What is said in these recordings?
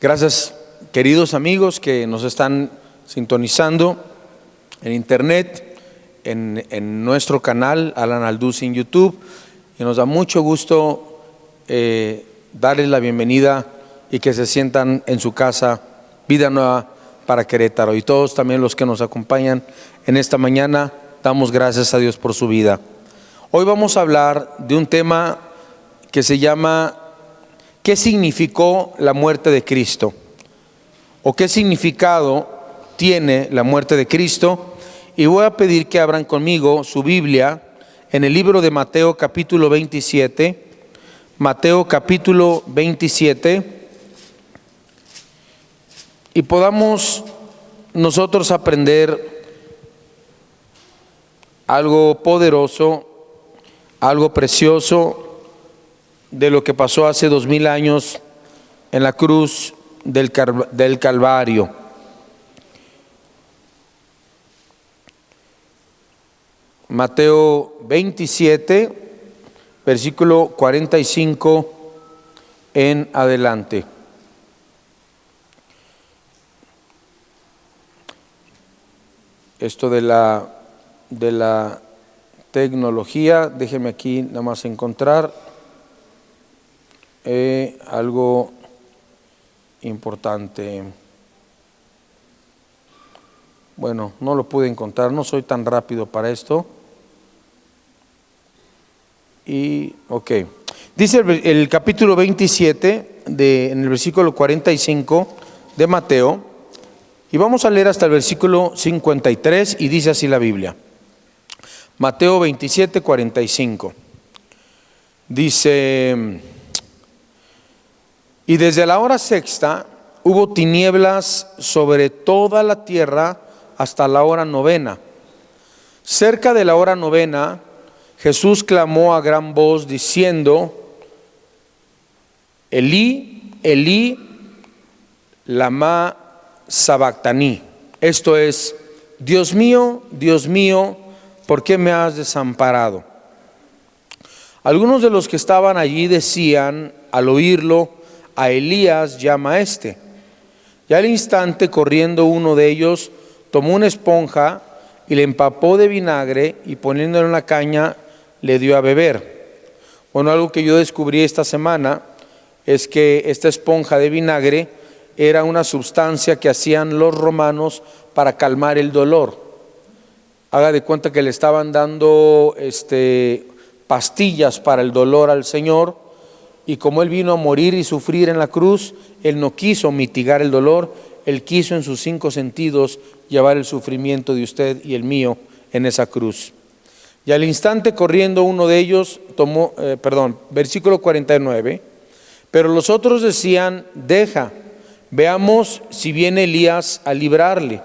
Gracias, queridos amigos que nos están sintonizando en internet, en nuestro canal Alan Alduz en YouTube, y nos da mucho gusto darles la bienvenida y que se sientan en su casa, Vida Nueva para Querétaro. Y todos también los que nos acompañan en esta mañana, damos gracias a Dios por su vida. Hoy vamos a hablar de un tema que se llama ¿qué significó la muerte de Cristo? ¿O qué significado tiene la muerte de Cristo? Y voy a pedir que abran conmigo su Biblia en el libro de Mateo capítulo 27. Mateo capítulo 27. Y podamos nosotros aprender algo poderoso, algo precioso de lo que pasó hace 2000 años en la cruz del Calvario. Mateo 27, versículo 45 en adelante. Esto de la tecnología, déjeme aquí nada más encontrar algo importante. Bueno, no lo pude encontrar, no soy tan rápido para esto. Y ok, dice el capítulo 27 en el versículo 45 de Mateo, y vamos a leer hasta el versículo 53, y dice así la Biblia. Mateo 27, 45. Dice: y desde la hora sexta hubo tinieblas sobre toda la tierra hasta la hora novena. Cerca de la hora novena, Jesús clamó a gran voz diciendo: Elí, Elí, lama sabactaní. Esto es: Dios mío, ¿por qué me has desamparado? Algunos de los que estaban allí decían al oírlo: a Elías llama a este. Y al instante, corriendo uno de ellos, tomó una esponja y le empapó de vinagre, y poniéndolo en la caña le dio a beber. Bueno, algo que yo descubrí esta semana es que esta esponja de vinagre era una sustancia que hacían los romanos para calmar el dolor. Haga de cuenta que le estaban dando pastillas para el dolor al Señor, y como Él vino a morir y sufrir en la cruz, Él no quiso mitigar el dolor, Él quiso en sus 5 sentidos llevar el sufrimiento de usted y el mío en esa cruz. Y al instante, corriendo uno de ellos, versículo 49, pero los otros decían: deja, veamos si viene Elías a librarle.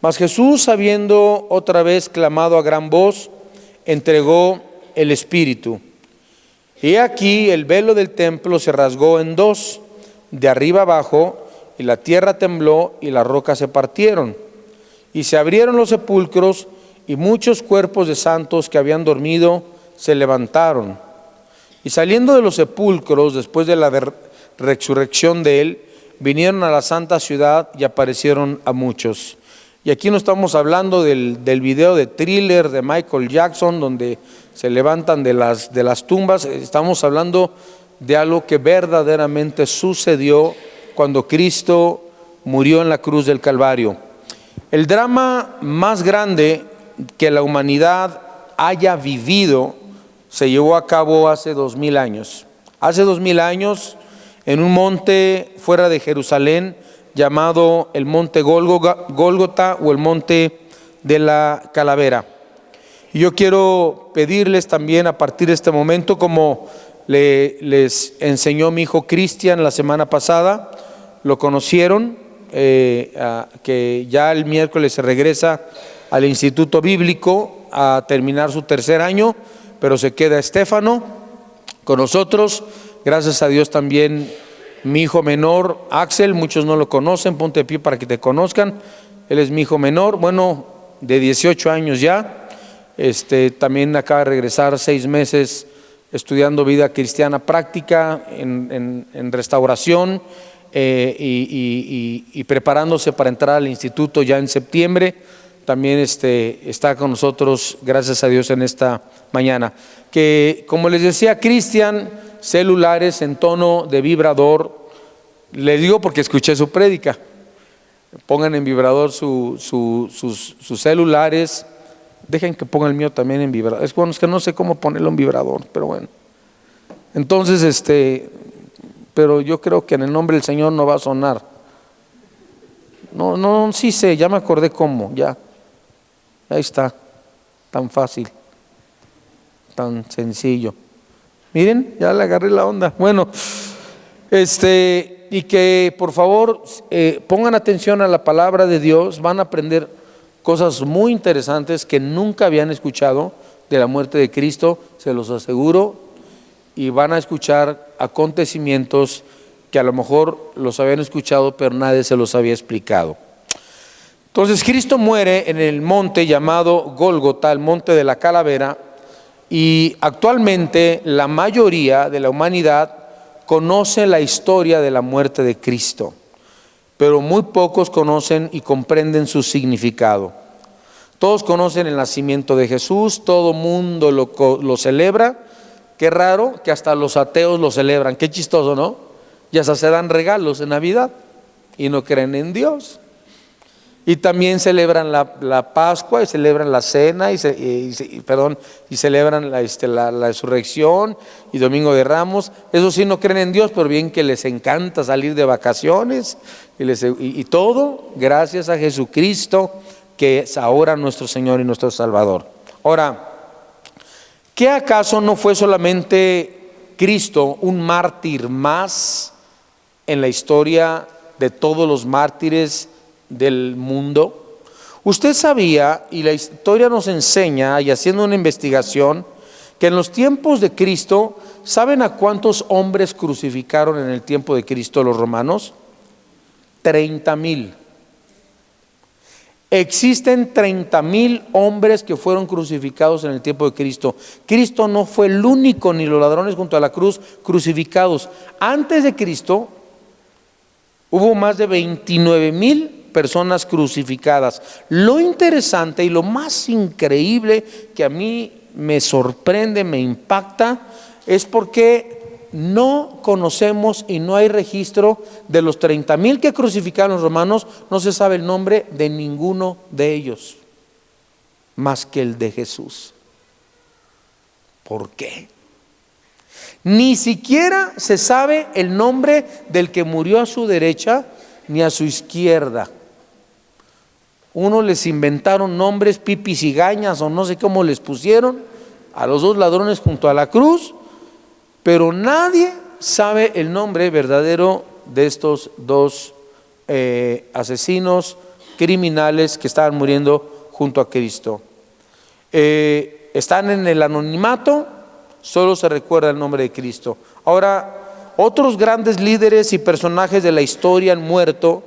Mas Jesús, habiendo otra vez clamado a gran voz, entregó el Espíritu. Y aquí el velo del templo se rasgó en dos, de arriba abajo, y la tierra tembló y las rocas se partieron. Y se abrieron los sepulcros, y muchos cuerpos de santos que habían dormido se levantaron. Y saliendo de los sepulcros, después de la resurrección de Él, vinieron a la santa ciudad y aparecieron a muchos. Y aquí no estamos hablando del video de Thriller de Michael Jackson, donde se levantan de las tumbas. Estamos hablando de algo que verdaderamente sucedió cuando Cristo murió en la cruz del Calvario. El drama más grande que la humanidad haya vivido se llevó a cabo hace 2000 años. Hace 2000 años, en un monte fuera de Jerusalén, llamado el monte Gólgota o el monte de la calavera. Y yo quiero pedirles también a partir de este momento, como les enseñó mi hijo Cristian la semana pasada, lo conocieron, que ya el miércoles se regresa al Instituto Bíblico a terminar su 3er año, pero se queda Estefano con nosotros. Gracias a Dios también mi hijo menor, Axel, muchos no lo conocen, ponte de pie para que te conozcan. Él es mi hijo menor, bueno, de 18 años ya. También acaba de regresar 6 meses estudiando vida cristiana práctica en restauración, y preparándose para entrar al instituto ya en septiembre. También está con nosotros, gracias a Dios, en esta mañana. Que, como les decía, Cristian, celulares en tono de vibrador. Le digo porque escuché su prédica. Pongan en vibrador sus celulares. Dejen que ponga el mío también en vibrador. Es bueno, es que no sé cómo ponerlo en vibrador, pero bueno. Entonces, pero yo creo que en el nombre del Señor no va a sonar. No, sí sé, ya me acordé cómo, ya. Ahí está, tan fácil, tan sencillo. Miren, ya le agarré la onda. Bueno, y que por favor pongan atención a la palabra de Dios. Van a aprender cosas muy interesantes que nunca habían escuchado de la muerte de Cristo, se los aseguro, y van a escuchar acontecimientos que a lo mejor los habían escuchado, pero nadie se los había explicado. Entonces, Cristo muere en el monte llamado Gólgota, el monte de la calavera, y actualmente la mayoría de la humanidad conoce la historia de la muerte de Cristo, pero muy pocos conocen y comprenden su significado. Todos conocen el nacimiento de Jesús, todo mundo lo celebra. Qué raro que hasta los ateos lo celebran, qué chistoso, ¿no? Y hasta se dan regalos en Navidad y no creen en Dios. Y también celebran la Pascua y celebran la cena y celebran la resurrección y Domingo de Ramos. Eso sí, no creen en Dios, pero bien que les encanta salir de vacaciones y todo gracias a Jesucristo, que es ahora nuestro Señor y nuestro Salvador. Ahora, ¿qué acaso no fue solamente Cristo un mártir más en la historia de todos los mártires del mundo? Usted sabía, y la historia nos enseña, y haciendo una investigación, que en los tiempos de Cristo, ¿saben a cuántos hombres crucificaron en el tiempo de Cristo los romanos? 30,000. Existen 30,000 hombres que fueron crucificados en el tiempo de Cristo. Cristo no fue el único, ni los ladrones junto a la cruz crucificados. Antes de Cristo hubo más de 29,000 personas crucificadas. Lo interesante y lo más increíble que a mí me sorprende, me impacta, es porque no conocemos y no hay registro de los 30,000 que crucificaron los romanos. No se sabe el nombre de ninguno de ellos más que el de Jesús. ¿Por qué? Ni siquiera se sabe el nombre del que murió a su derecha ni a su izquierda. Uno les inventaron nombres, Pipi Cigañas o no sé cómo les pusieron a los dos ladrones junto a la cruz, pero nadie sabe el nombre verdadero de estos dos asesinos criminales que estaban muriendo junto a Cristo. Están en el anonimato, solo se recuerda el nombre de Cristo. Ahora, otros grandes líderes y personajes de la historia han muerto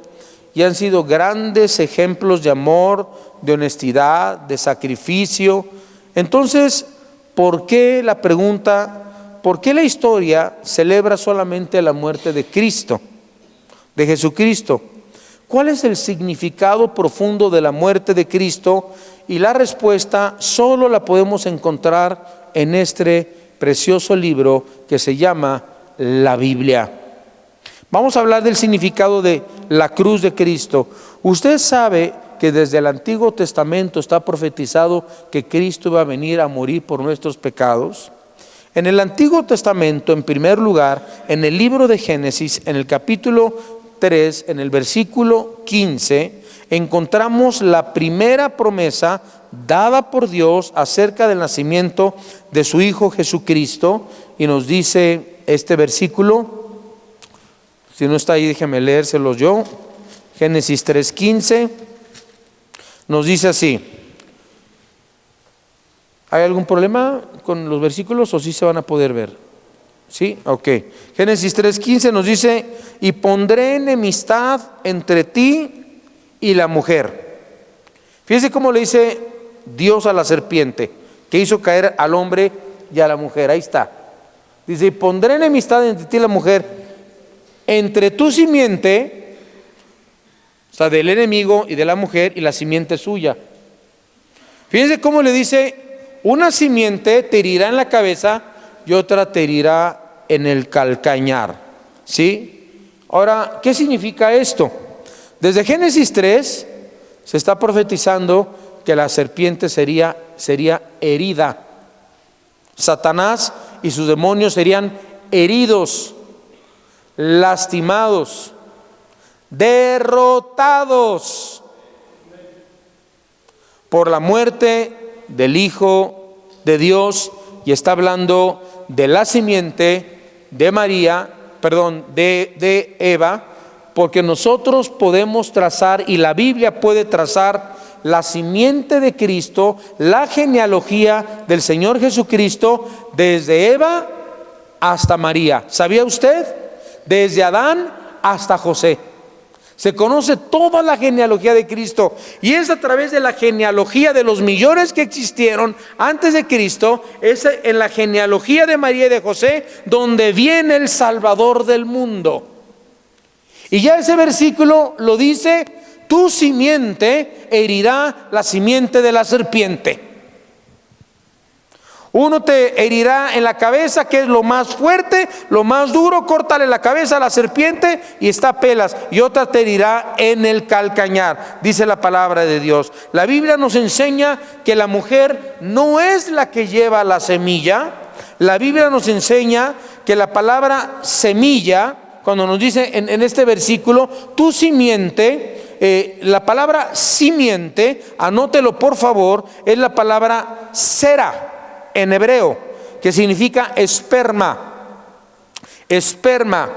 y han sido grandes ejemplos de amor, de honestidad, de sacrificio. Entonces, ¿por qué la pregunta? ¿Por qué la historia celebra solamente la muerte de Cristo, de Jesucristo? ¿Cuál es el significado profundo de la muerte de Cristo? Y la respuesta solo la podemos encontrar en este precioso libro que se llama la Biblia. Vamos a hablar del significado de la cruz de Cristo. Usted sabe que desde el Antiguo Testamento está profetizado que Cristo iba a venir a morir por nuestros pecados. En el Antiguo Testamento, en primer lugar, en el libro de Génesis, en el capítulo 3, en el versículo 15, encontramos la primera promesa dada por Dios acerca del nacimiento de su Hijo Jesucristo, y nos dice este versículo. Si no está ahí, déjeme leérselos yo. Génesis 3:15 nos dice así. ¿Hay algún problema con los versículos o sí se van a poder ver? ¿Sí? Ok. Génesis 3:15 nos dice: y pondré enemistad entre ti y la mujer. Fíjese cómo le dice Dios a la serpiente, que hizo caer al hombre y a la mujer. Ahí está. Dice: y pondré enemistad entre ti y la mujer, entre tu simiente, o sea, del enemigo y de la mujer, y la simiente suya. Fíjense cómo le dice, una simiente te herirá en la cabeza y otra te herirá en el calcañar. ¿Sí? Ahora, ¿qué significa esto? Desde Génesis 3 se está profetizando que la serpiente sería herida. Satanás y sus demonios serían heridos, lastimados, derrotados por la muerte del Hijo de Dios, y está hablando de la simiente de María, de Eva, porque nosotros podemos trazar, y la Biblia puede trazar, la simiente de Cristo, la genealogía del Señor Jesucristo, desde Eva hasta María. ¿Sabía usted? Desde Adán hasta José. Se conoce toda la genealogía de Cristo, y es a través de la genealogía de los millones que existieron antes de Cristo, es en la genealogía de María y de José donde viene el Salvador del mundo. Y ya ese versículo lo dice: tu simiente herirá la simiente de la serpiente. Uno te herirá en la cabeza, que es lo más fuerte, lo más duro, córtale la cabeza a la serpiente y está pelas. Y otra te herirá en el calcañar, dice la palabra de Dios. La Biblia nos enseña que la mujer no es la que lleva la semilla. La Biblia nos enseña que la palabra semilla, cuando nos dice en este versículo, tu simiente, la palabra simiente, anótelo por favor, es la palabra sera en hebreo, que significa esperma. Esperma.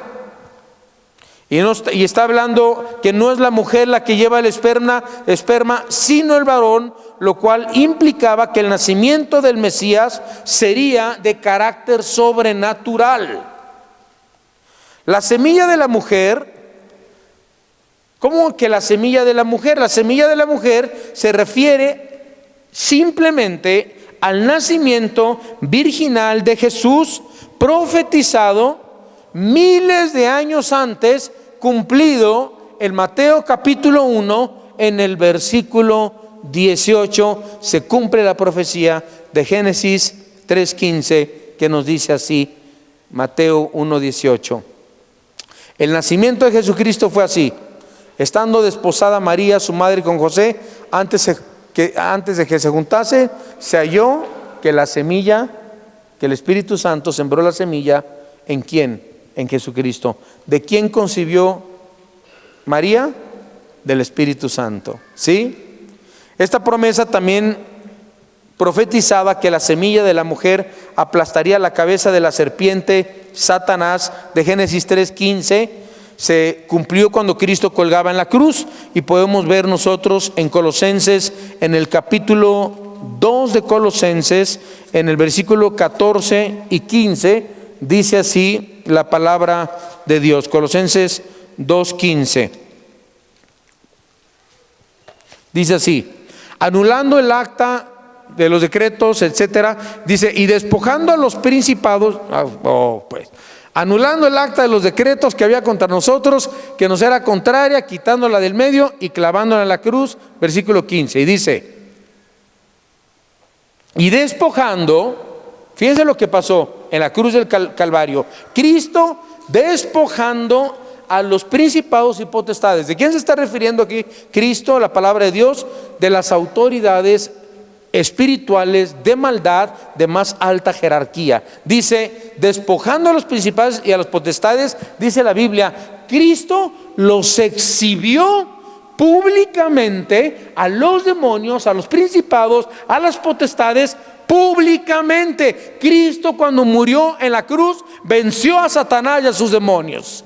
Y está hablando que no es la mujer la que lleva el esperma, sino el varón, lo cual implicaba que el nacimiento del Mesías sería de carácter sobrenatural. La semilla de la mujer, ¿cómo que la semilla de la mujer? La semilla de la mujer se refiere simplemente al nacimiento virginal de Jesús, profetizado miles de años antes, cumplido en Mateo capítulo 1, en el versículo 18, se cumple la profecía de Génesis 3:15, que nos dice así, Mateo 1:18. El nacimiento de Jesucristo fue así: estando desposada María, su madre, con José, antes de que se juntase, se halló que la semilla, que el Espíritu Santo sembró la semilla, ¿en quién? En Jesucristo. ¿De quién concibió María? Del Espíritu Santo. ¿Sí? Esta promesa también profetizaba que la semilla de la mujer aplastaría la cabeza de la serpiente, Satanás, de Génesis 3:15. Se cumplió cuando Cristo colgaba en la cruz, y podemos ver nosotros en Colosenses, en el capítulo 2 de Colosenses, en el versículo 14 y 15, dice así la palabra de Dios. Colosenses 2:15. Dice así: anulando el acta de los decretos, etcétera, dice, y despojando a los principados, anulando el acta de los decretos que había contra nosotros, que nos era contraria, quitándola del medio y clavándola en la cruz. Versículo 15, y dice, y despojando, fíjense lo que pasó en la cruz del Calvario, Cristo despojando a los principados y potestades. ¿De quién se está refiriendo aquí Cristo, la palabra de Dios? De las autoridades espirituales de maldad de más alta jerarquía. Dice, despojando a los principales y a las potestades, dice la Biblia, Cristo los exhibió públicamente a los demonios, a los principados, a las potestades, públicamente. Cristo, cuando murió en la cruz, venció a Satanás y a sus demonios.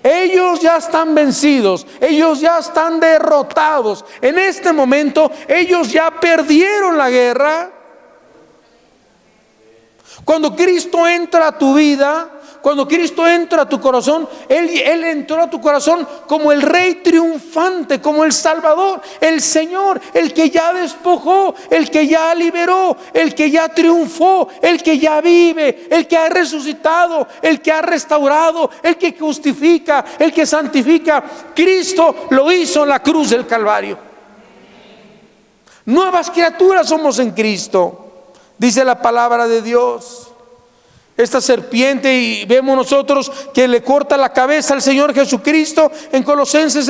Ellos ya están vencidos, ellos ya están derrotados. En este momento ellos ya perdieron la guerra. Cuando Cristo entra a tu vida, Cuando Cristo entra a tu corazón, Él entró a tu corazón como el Rey triunfante, como el Salvador, el Señor, el que ya despojó, el que ya liberó, el que ya triunfó, el que ya vive, el que ha resucitado, el que ha restaurado, el que justifica, el que santifica. Cristo lo hizo en la cruz del Calvario. Nuevas criaturas somos en Cristo, dice la palabra de Dios. Esta serpiente, y vemos nosotros que le corta la cabeza al Señor Jesucristo. En Colosenses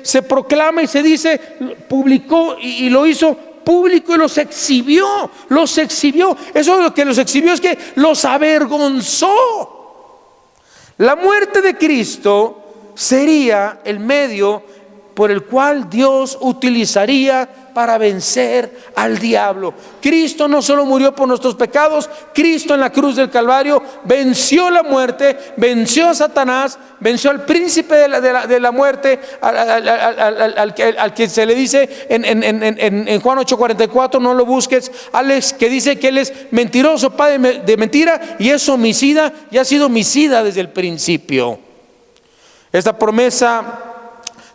se proclama y se dice, publicó y lo hizo público y los exhibió. Eso lo que los exhibió es que los avergonzó. La muerte de Cristo sería el medio por el cual Dios utilizaría para vencer al diablo. Cristo no solo murió por nuestros pecados, Cristo en la cruz del Calvario venció la muerte, venció a Satanás, venció al príncipe de la muerte, al que se le dice en Juan 8:44, no lo busques, Alex, que dice que él es mentiroso, padre de mentira, y es homicida, y ha sido homicida desde el principio. Esta promesa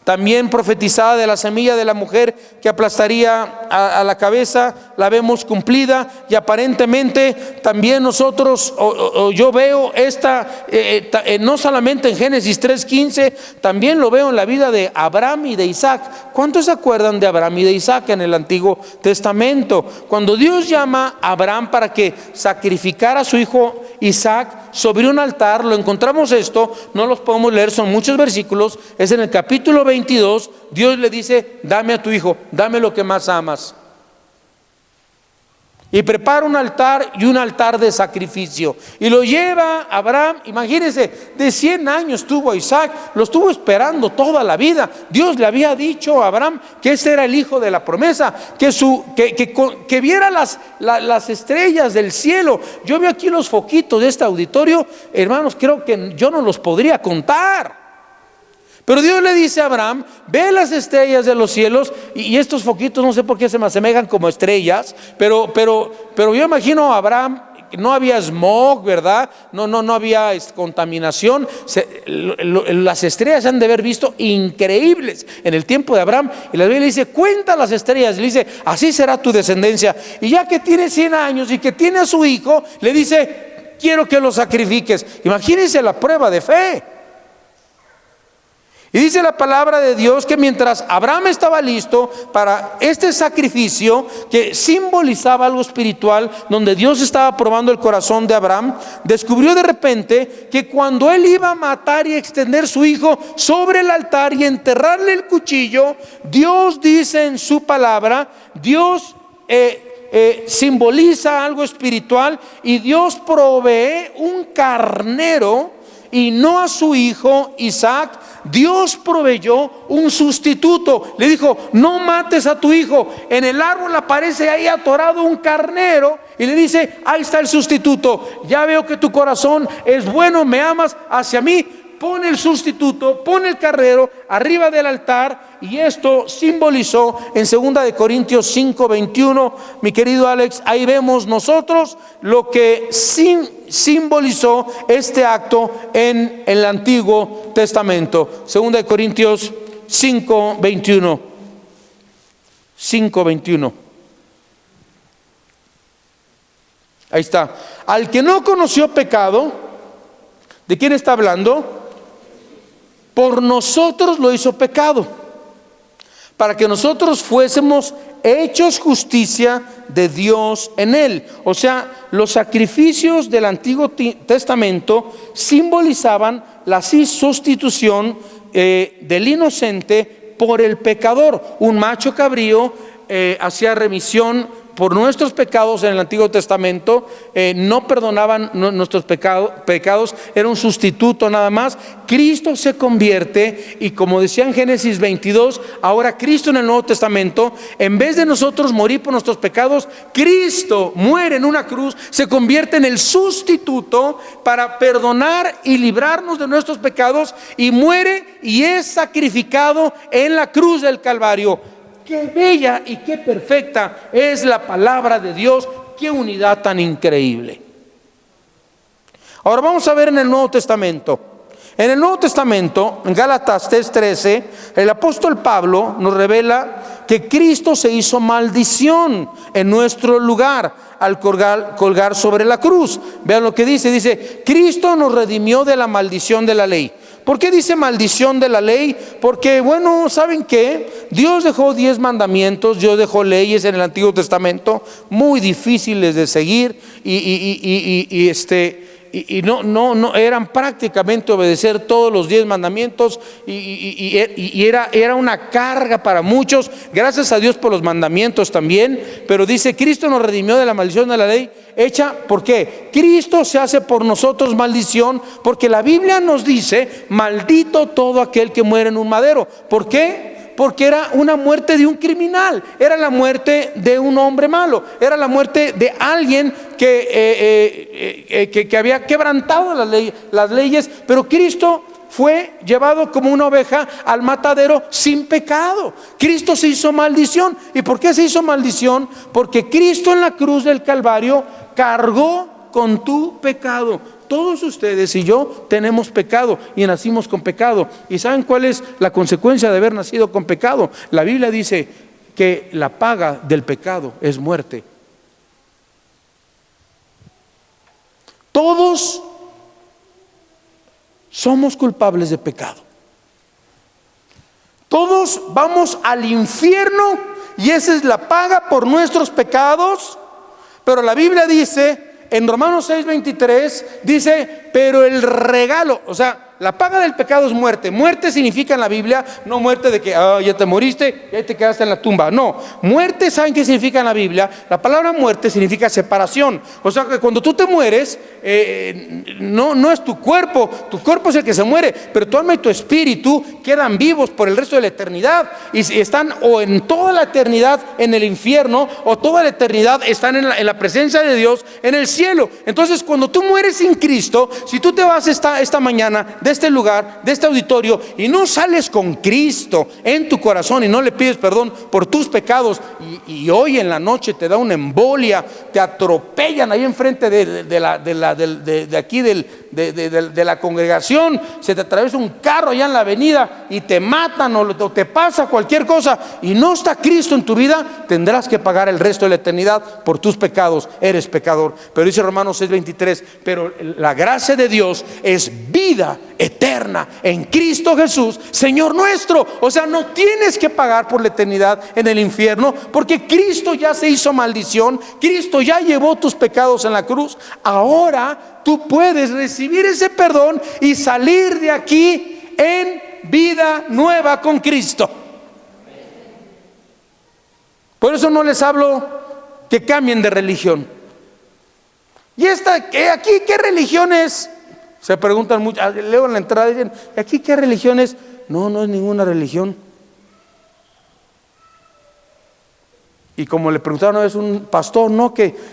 también profetizada de la semilla de la mujer que aplastaría a la cabeza, la vemos cumplida. Y aparentemente también nosotros, yo veo esta, no solamente en Génesis 3:15, también lo veo en la vida de Abraham y de Isaac. ¿Cuántos se acuerdan de Abraham y de Isaac en el Antiguo Testamento? Cuando Dios llama a Abraham para que sacrificara a su hijo Isaac sobre un altar, lo encontramos esto, no los podemos leer, son muchos versículos, es en el capítulo 22, Dios le dice, dame a tu hijo, dame lo que más amas. Y prepara un altar, y un altar de sacrificio, y lo lleva Abraham. Imagínense, de 100 años tuvo a Isaac, lo estuvo esperando toda la vida. Dios le había dicho a Abraham que ese era el hijo de la promesa, que viera las estrellas del cielo. Yo veo aquí los foquitos de este auditorio, hermanos, creo que yo no los podría contar. Pero Dios le dice a Abraham, ve las estrellas de los cielos, y estos foquitos no sé por qué se me asemejan como estrellas, pero yo imagino a Abraham, no había smog, ¿verdad? No había contaminación. Las estrellas se han de haber visto increíbles en el tiempo de Abraham. Y la Biblia le dice, cuenta las estrellas, le dice, así será tu descendencia. Y ya que tiene 100 años y que tiene a su hijo, le dice, quiero que lo sacrifiques. Imagínense la prueba de fe. Y dice la palabra de Dios que mientras Abraham estaba listo para este sacrificio que simbolizaba algo espiritual, donde Dios estaba probando el corazón de Abraham, descubrió de repente que cuando él iba a matar y extender su hijo sobre el altar y enterrarle el cuchillo, Dios dice en su palabra, Dios simboliza algo espiritual, y Dios provee un carnero y no a su hijo Isaac. Dios proveyó un sustituto. Le dijo, no mates a tu hijo. En el árbol aparece ahí atorado un carnero y le dice, ahí está el sustituto. Ya veo que tu corazón es bueno, me amas hacia mí. Pone el sustituto, pone el carnero arriba del altar. Y esto simbolizó en 2 Corintios 5:21, mi querido Alex, ahí vemos nosotros lo que simbolizó este acto en el Antiguo Testamento. 2 Corintios 5:21. 5:21. Ahí está. Al que no conoció pecado, ¿de quién está hablando? Por nosotros lo hizo pecado, para que nosotros fuésemos hechos justicia de Dios en él. O sea, los sacrificios del Antiguo Testamento simbolizaban la sustitución del inocente por el pecador. Un macho cabrío hacía remisión por nuestros pecados en el Antiguo Testamento, no perdonaban nuestros pecados, era un sustituto nada más. Cristo se convierte, y como decía en Génesis 22, ahora Cristo en el Nuevo Testamento, en vez de nosotros morir por nuestros pecados, Cristo muere en una cruz, se convierte en el sustituto para perdonar y librarnos de nuestros pecados, y muere y es sacrificado en la cruz del Calvario. Qué bella y qué perfecta es la palabra de Dios, qué unidad tan increíble. Ahora vamos a ver en el Nuevo Testamento. En el Nuevo Testamento, en Gálatas 3:13, el apóstol Pablo nos revela que Cristo se hizo maldición en nuestro lugar al colgar sobre la cruz. Vean lo que dice, Cristo nos redimió de la maldición de la ley. ¿Por qué dice maldición de la ley? Porque, bueno, ¿saben qué? Dios dejó 10 mandamientos, Dios dejó leyes en el Antiguo Testamento muy difíciles de seguir y no eran prácticamente obedecer todos los 10 mandamientos y era una carga para muchos. Gracias a Dios por los mandamientos también, pero dice Cristo nos redimió de la maldición de la ley hecha. ¿Por qué? Cristo se hace por nosotros maldición, porque la Biblia nos dice maldito todo aquel que muere en un madero. ¿Por qué? Porque era una muerte de un criminal, era la muerte de un hombre malo, era la muerte de alguien que había quebrantado las leyes, pero Cristo fue llevado como una oveja al matadero sin pecado. Cristo se hizo maldición. ¿Y por qué se hizo maldición? Porque Cristo en la cruz del Calvario cargó con tu pecado. Todos ustedes y yo tenemos pecado y nacimos con pecado. ¿Y saben cuál es la consecuencia de haber nacido con pecado? La Biblia dice que la paga del pecado es muerte. Todos somos culpables de pecado. Todos vamos al infierno y esa es la paga por nuestros pecados. Pero la Biblia dice en Romanos 6:23, dice, pero el regalo, o sea, la paga del pecado es muerte. Muerte significa en la Biblia, no muerte de que ya te moriste y ahí te quedaste en la tumba. No, muerte, ¿saben qué significa en la Biblia? La palabra muerte significa separación. O sea que cuando tú te mueres, no es tu cuerpo es el que se muere, pero tu alma y tu espíritu quedan vivos por el resto de la eternidad y están o en toda la eternidad en el infierno o toda la eternidad están en la presencia de Dios en el cielo. Entonces cuando tú mueres sin Cristo, si tú te vas esta mañana de este lugar, de este auditorio, y no sales con Cristo en tu corazón y no le pides perdón por tus pecados, y hoy en la noche te da una embolia, te atropellan ahí enfrente de la congregación, se te atraviesa un carro allá en la avenida y te matan o te pasa cualquier cosa y no está Cristo en tu vida, tendrás que pagar el resto de la eternidad por tus pecados. Eres pecador. Pero dice Romanos 6:23, pero la gracia de Dios es vida eterna en Cristo Jesús, Señor nuestro. O sea, no tienes que pagar por la eternidad en el infierno, porque Cristo ya se hizo maldición, Cristo ya llevó tus pecados en la cruz. Ahora tú puedes recibir ese perdón y salir de aquí en vida nueva con Cristo. Por eso no les hablo que cambien de religión. Y aquí, ¿qué religión es? Se preguntan mucho, leo en la entrada y dicen, ¿aquí qué religión es? No es ninguna religión. Y como le preguntaron una vez a un pastor,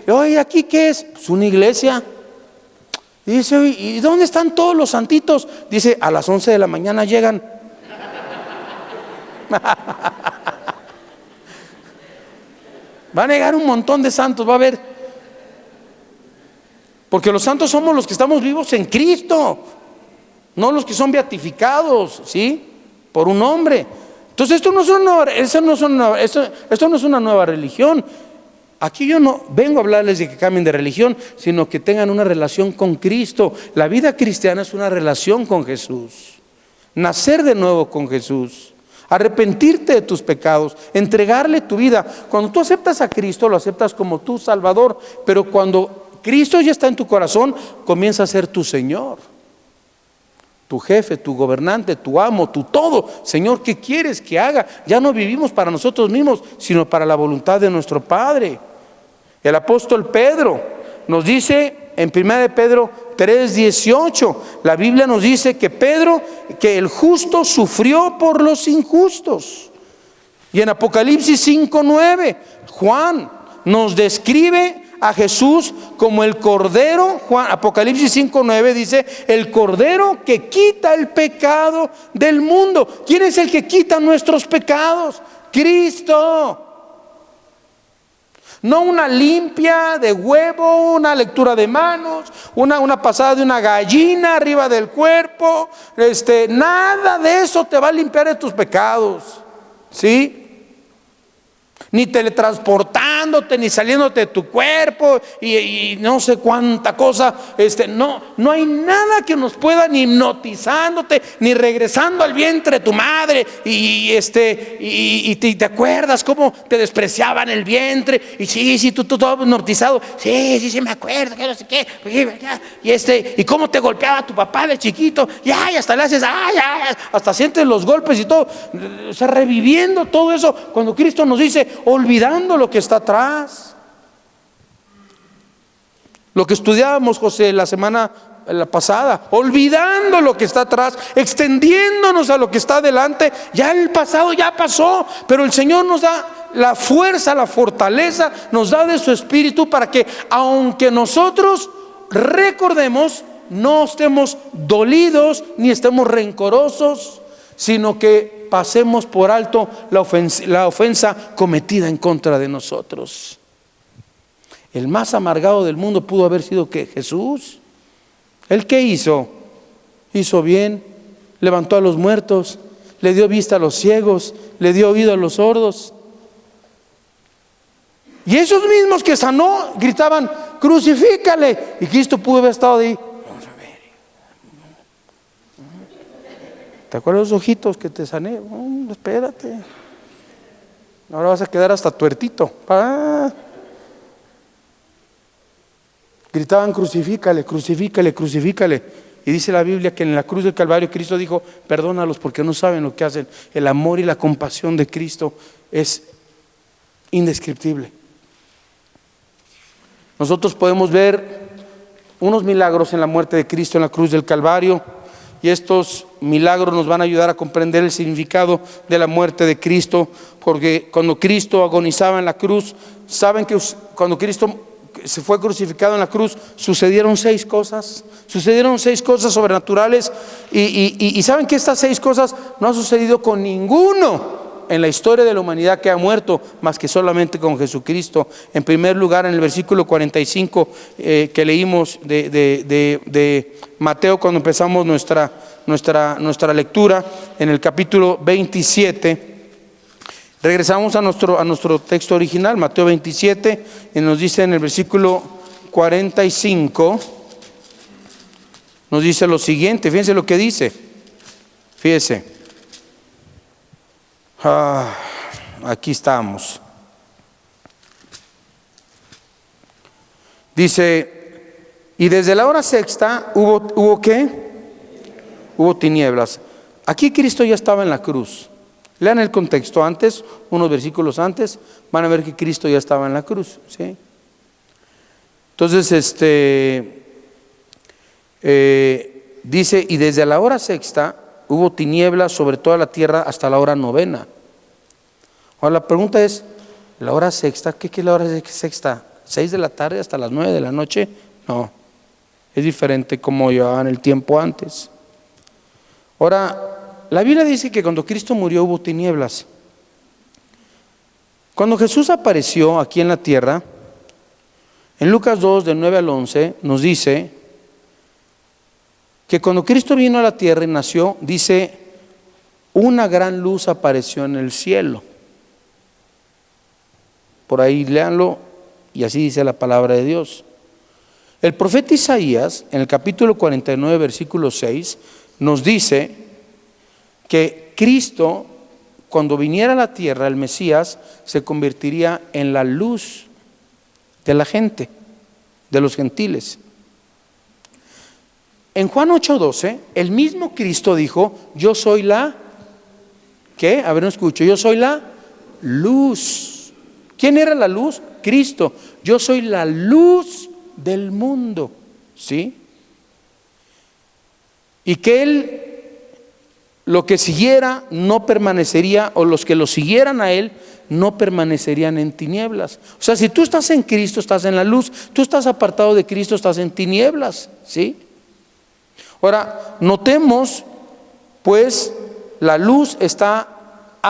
oye, ¿aquí qué es? Pues una iglesia. Y dice, ¿y dónde están todos los santitos? Dice, a las 11 de la mañana llegan. Va a negar un montón de santos, va a haber. Porque los santos somos los que estamos vivos en Cristo, no los que son beatificados, ¿sí? Por un hombre. Entonces esto no es una nueva religión. Aquí yo no vengo a hablarles de que cambien de religión, sino que tengan una relación con Cristo. La vida cristiana es una relación con Jesús. Nacer de nuevo con Jesús. Arrepentirte de tus pecados, entregarle tu vida. Cuando tú aceptas a Cristo, lo aceptas como tu Salvador, pero cuando Cristo ya está en tu corazón, comienza a ser tu Señor, tu jefe, tu gobernante, tu amo, tu todo. Señor, ¿qué quieres que haga? Ya no vivimos para nosotros mismos, sino para la voluntad de nuestro Padre. El apóstol Pedro nos dice en 1 Pedro 3:18, la Biblia nos dice que el justo sufrió por los injustos. Y en Apocalipsis 5:9, Juan nos describe a Jesús como el Cordero. Apocalipsis 5:9 dice, el Cordero que quita el pecado del mundo. ¿Quién es el que quita nuestros pecados? Cristo. No una limpia de huevo, una lectura de manos, una pasada de una gallina arriba del cuerpo. Nada de eso te va a limpiar de tus pecados, ¿sí? Ni teletransportándote, ni saliéndote de tu cuerpo y no sé cuánta cosa. No hay nada que nos pueda, ni hipnotizándote, ni regresando al vientre de tu madre. Y te acuerdas cómo te despreciaban el vientre. Y sí, tú todo hipnotizado. Sí, me acuerdo, que no sé qué. Y cómo te golpeaba tu papá de chiquito. Y hasta le haces, hasta sientes los golpes y todo. O sea, reviviendo todo eso. Cuando Cristo nos dice, olvidando lo que está atrás. Lo que estudiábamos, José, la semana pasada, olvidando lo que está atrás, extendiéndonos a lo que está adelante. Ya el pasado ya pasó, pero el Señor nos da la fuerza, la fortaleza, nos da de su Espíritu para que, aunque nosotros recordemos, no estemos dolidos ni estemos rencorosos, sino que pasemos por alto la ofensa cometida en contra de nosotros. El más amargado del mundo pudo haber sido que Jesús. ¿Él qué hizo? Hizo bien, levantó a los muertos, le dio vista a los ciegos, le dio oído a los sordos. Y esos mismos que sanó gritaban, crucifícale. Y Cristo pudo haber estado ahí. ¿Te acuerdas los ojitos que te sané? Espérate. Ahora vas a quedar hasta tuertito. Gritaban, crucifícale, crucifícale, crucifícale. Y dice la Biblia que en la cruz del Calvario Cristo dijo, perdónalos porque no saben lo que hacen. El amor y la compasión de Cristo es indescriptible. Nosotros podemos ver unos milagros en la muerte de Cristo en la cruz del Calvario. Y estos milagros nos van a ayudar a comprender el significado de la muerte de Cristo, porque cuando Cristo agonizaba en la cruz, saben que cuando Cristo se fue crucificado en la cruz, sucedieron 6 cosas sobrenaturales, y saben que estas 6 cosas no han sucedido con ninguno en la historia de la humanidad que ha muerto, más que solamente con Jesucristo. En primer lugar, en el versículo 45 que leímos de Mateo, cuando empezamos nuestra lectura, en el capítulo 27, regresamos a nuestro texto original, Mateo 27, y nos dice en el versículo 45, nos dice lo siguiente. Fíjense lo que dice. Fíjense. Aquí estamos. Dice, y desde la hora sexta hubo ¿qué? Hubo tinieblas. Aquí Cristo ya estaba en la cruz. Lean el contexto antes, unos versículos antes, van a ver que Cristo ya estaba en la cruz, ¿sí? Entonces, dice, y desde la hora sexta hubo tinieblas sobre toda la tierra hasta la hora novena. Ahora la pregunta es, ¿la hora sexta? ¿Qué es la hora sexta? ¿6 de la tarde hasta las 9 de la noche? No, es diferente como llevaban el tiempo antes. Ahora, la Biblia dice que cuando Cristo murió hubo tinieblas. Cuando Jesús apareció aquí en la tierra, en Lucas 2, del 9 al 11, nos dice que cuando Cristo vino a la tierra y nació, dice, una gran luz apareció en el cielo. Por ahí léanlo, y así dice la palabra de Dios. El profeta Isaías, en el capítulo 49, versículo 6, nos dice que Cristo, cuando viniera a la tierra, el Mesías, se convertiría en la luz de la gente, de los gentiles. En Juan 8:12, el mismo Cristo dijo, yo soy la, ¿qué? A ver, no escucho, yo soy la luz. ¿Quién era la luz? Cristo. Yo soy la luz del mundo, ¿sí? Y que Él, lo que siguiera, no permanecería, o los que lo siguieran a Él, no permanecerían en tinieblas. O sea, si tú estás en Cristo, estás en la luz. Tú estás apartado de Cristo, estás en tinieblas, ¿sí? Ahora, notemos, pues, la luz está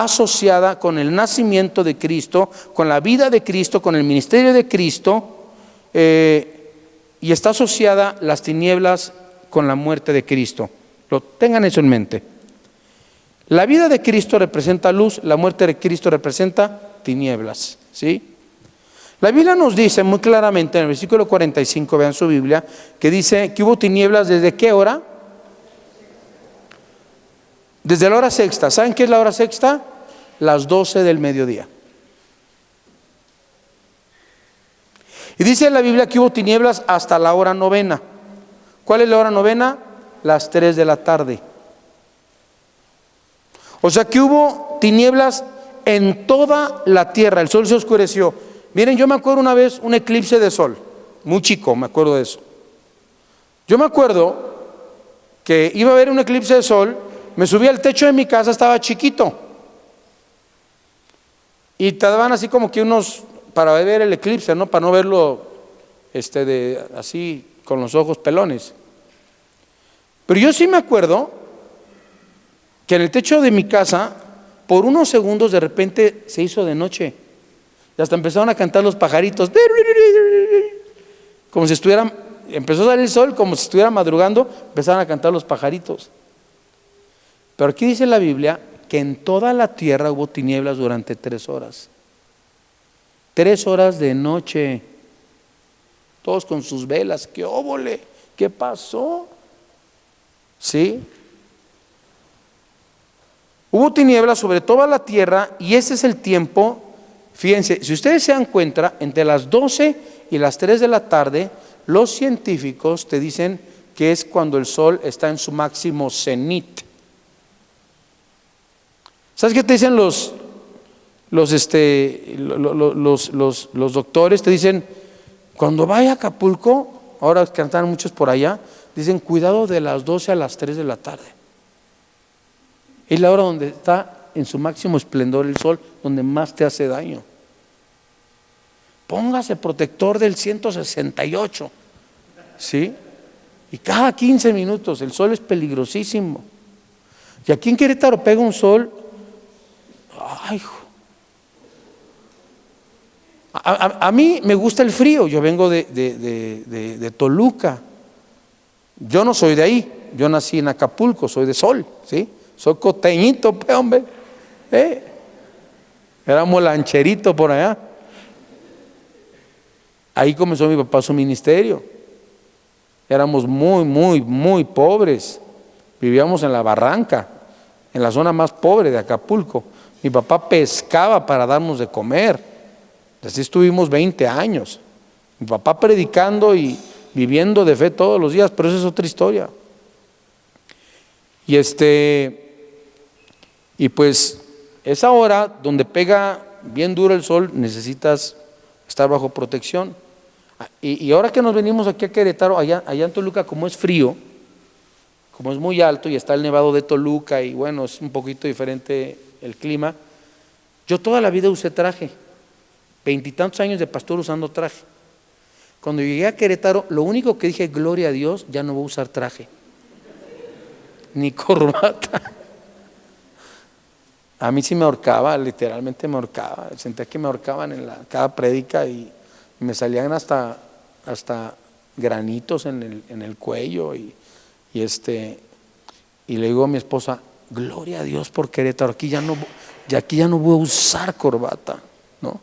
asociada con el nacimiento de Cristo, con la vida de Cristo, con el ministerio de Cristo, y está asociada las tinieblas con la muerte de Cristo. Tengan eso en mente. La vida de Cristo representa luz, la muerte de Cristo representa tinieblas, ¿sí? La Biblia nos dice muy claramente en el versículo 45, vean su Biblia, que dice que hubo tinieblas ¿desde qué hora? Desde la hora sexta. ¿Saben qué es la hora sexta? Las 12 del mediodía. Y dice en la Biblia que hubo tinieblas hasta la hora novena. ¿Cuál es la hora novena? Las 3 de la tarde. O sea que hubo tinieblas en toda la tierra. El sol se oscureció. Miren, yo me acuerdo una vez un eclipse de sol. Muy chico, me acuerdo de eso. Yo me acuerdo que iba a haber un eclipse de sol. Me subí al techo de mi casa, estaba chiquito. Y te daban así como que unos, para ver el eclipse, ¿no? Para no verlo así con los ojos pelones. Pero yo sí me acuerdo que en el techo de mi casa, por unos segundos de repente se hizo de noche. Y hasta empezaron a cantar los pajaritos. Como si estuvieran, empezó a salir el sol, como si estuviera madrugando, empezaron a cantar los pajaritos. Pero aquí dice la Biblia que en toda la tierra hubo tinieblas durante 3 horas. 3 horas de noche. Todos con sus velas. ¿Qué óvole? ¿Qué pasó? ¿Sí? Hubo tinieblas sobre toda la tierra y ese es el tiempo. Fíjense, si ustedes se dan cuenta, entre las 12 y las 3 de la tarde, los científicos te dicen que es cuando el sol está en su máximo cenit. ¿Sabes qué te dicen los doctores? Te dicen, cuando vaya a Acapulco, ahora que están muchos por allá, dicen, cuidado de las 12 a las 3 de la tarde. Es la hora donde está en su máximo esplendor el sol, donde más te hace daño. Póngase protector del 168, ¿sí? Y cada 15 minutos, el sol es peligrosísimo. Y aquí en Querétaro pega un sol. Ay, a mí me gusta el frío. Yo vengo de Toluca. Yo no soy de ahí. Yo nací en Acapulco, soy de sol, ¿sí? Soy costeñito, hombre. Éramos lancherito por allá. Ahí comenzó mi papá su ministerio. Éramos muy pobres. Vivíamos en la barranca, en la zona más pobre de Acapulco. Mi papá pescaba para darnos de comer. Así estuvimos 20 años. Mi papá predicando y viviendo de fe todos los días, pero eso es otra historia. Y pues esa hora donde pega bien duro el sol, necesitas estar bajo protección. Y ahora que nos venimos aquí a Querétaro, allá en Toluca, como es frío, como es muy alto y está el Nevado de Toluca y bueno, es un poquito diferente el clima, yo toda la vida usé traje, 20 y tantos años de pastor usando traje. Cuando llegué a Querétaro, lo único que dije, gloria a Dios, ya no voy a usar traje, ni corbata. A mí sí me ahorcaba, literalmente me ahorcaba, sentía que me ahorcaban en cada prédica y me salían hasta granitos en el cuello y le digo a mi esposa, gloria a Dios por Querétaro, aquí ya no voy a usar corbata, ¿no?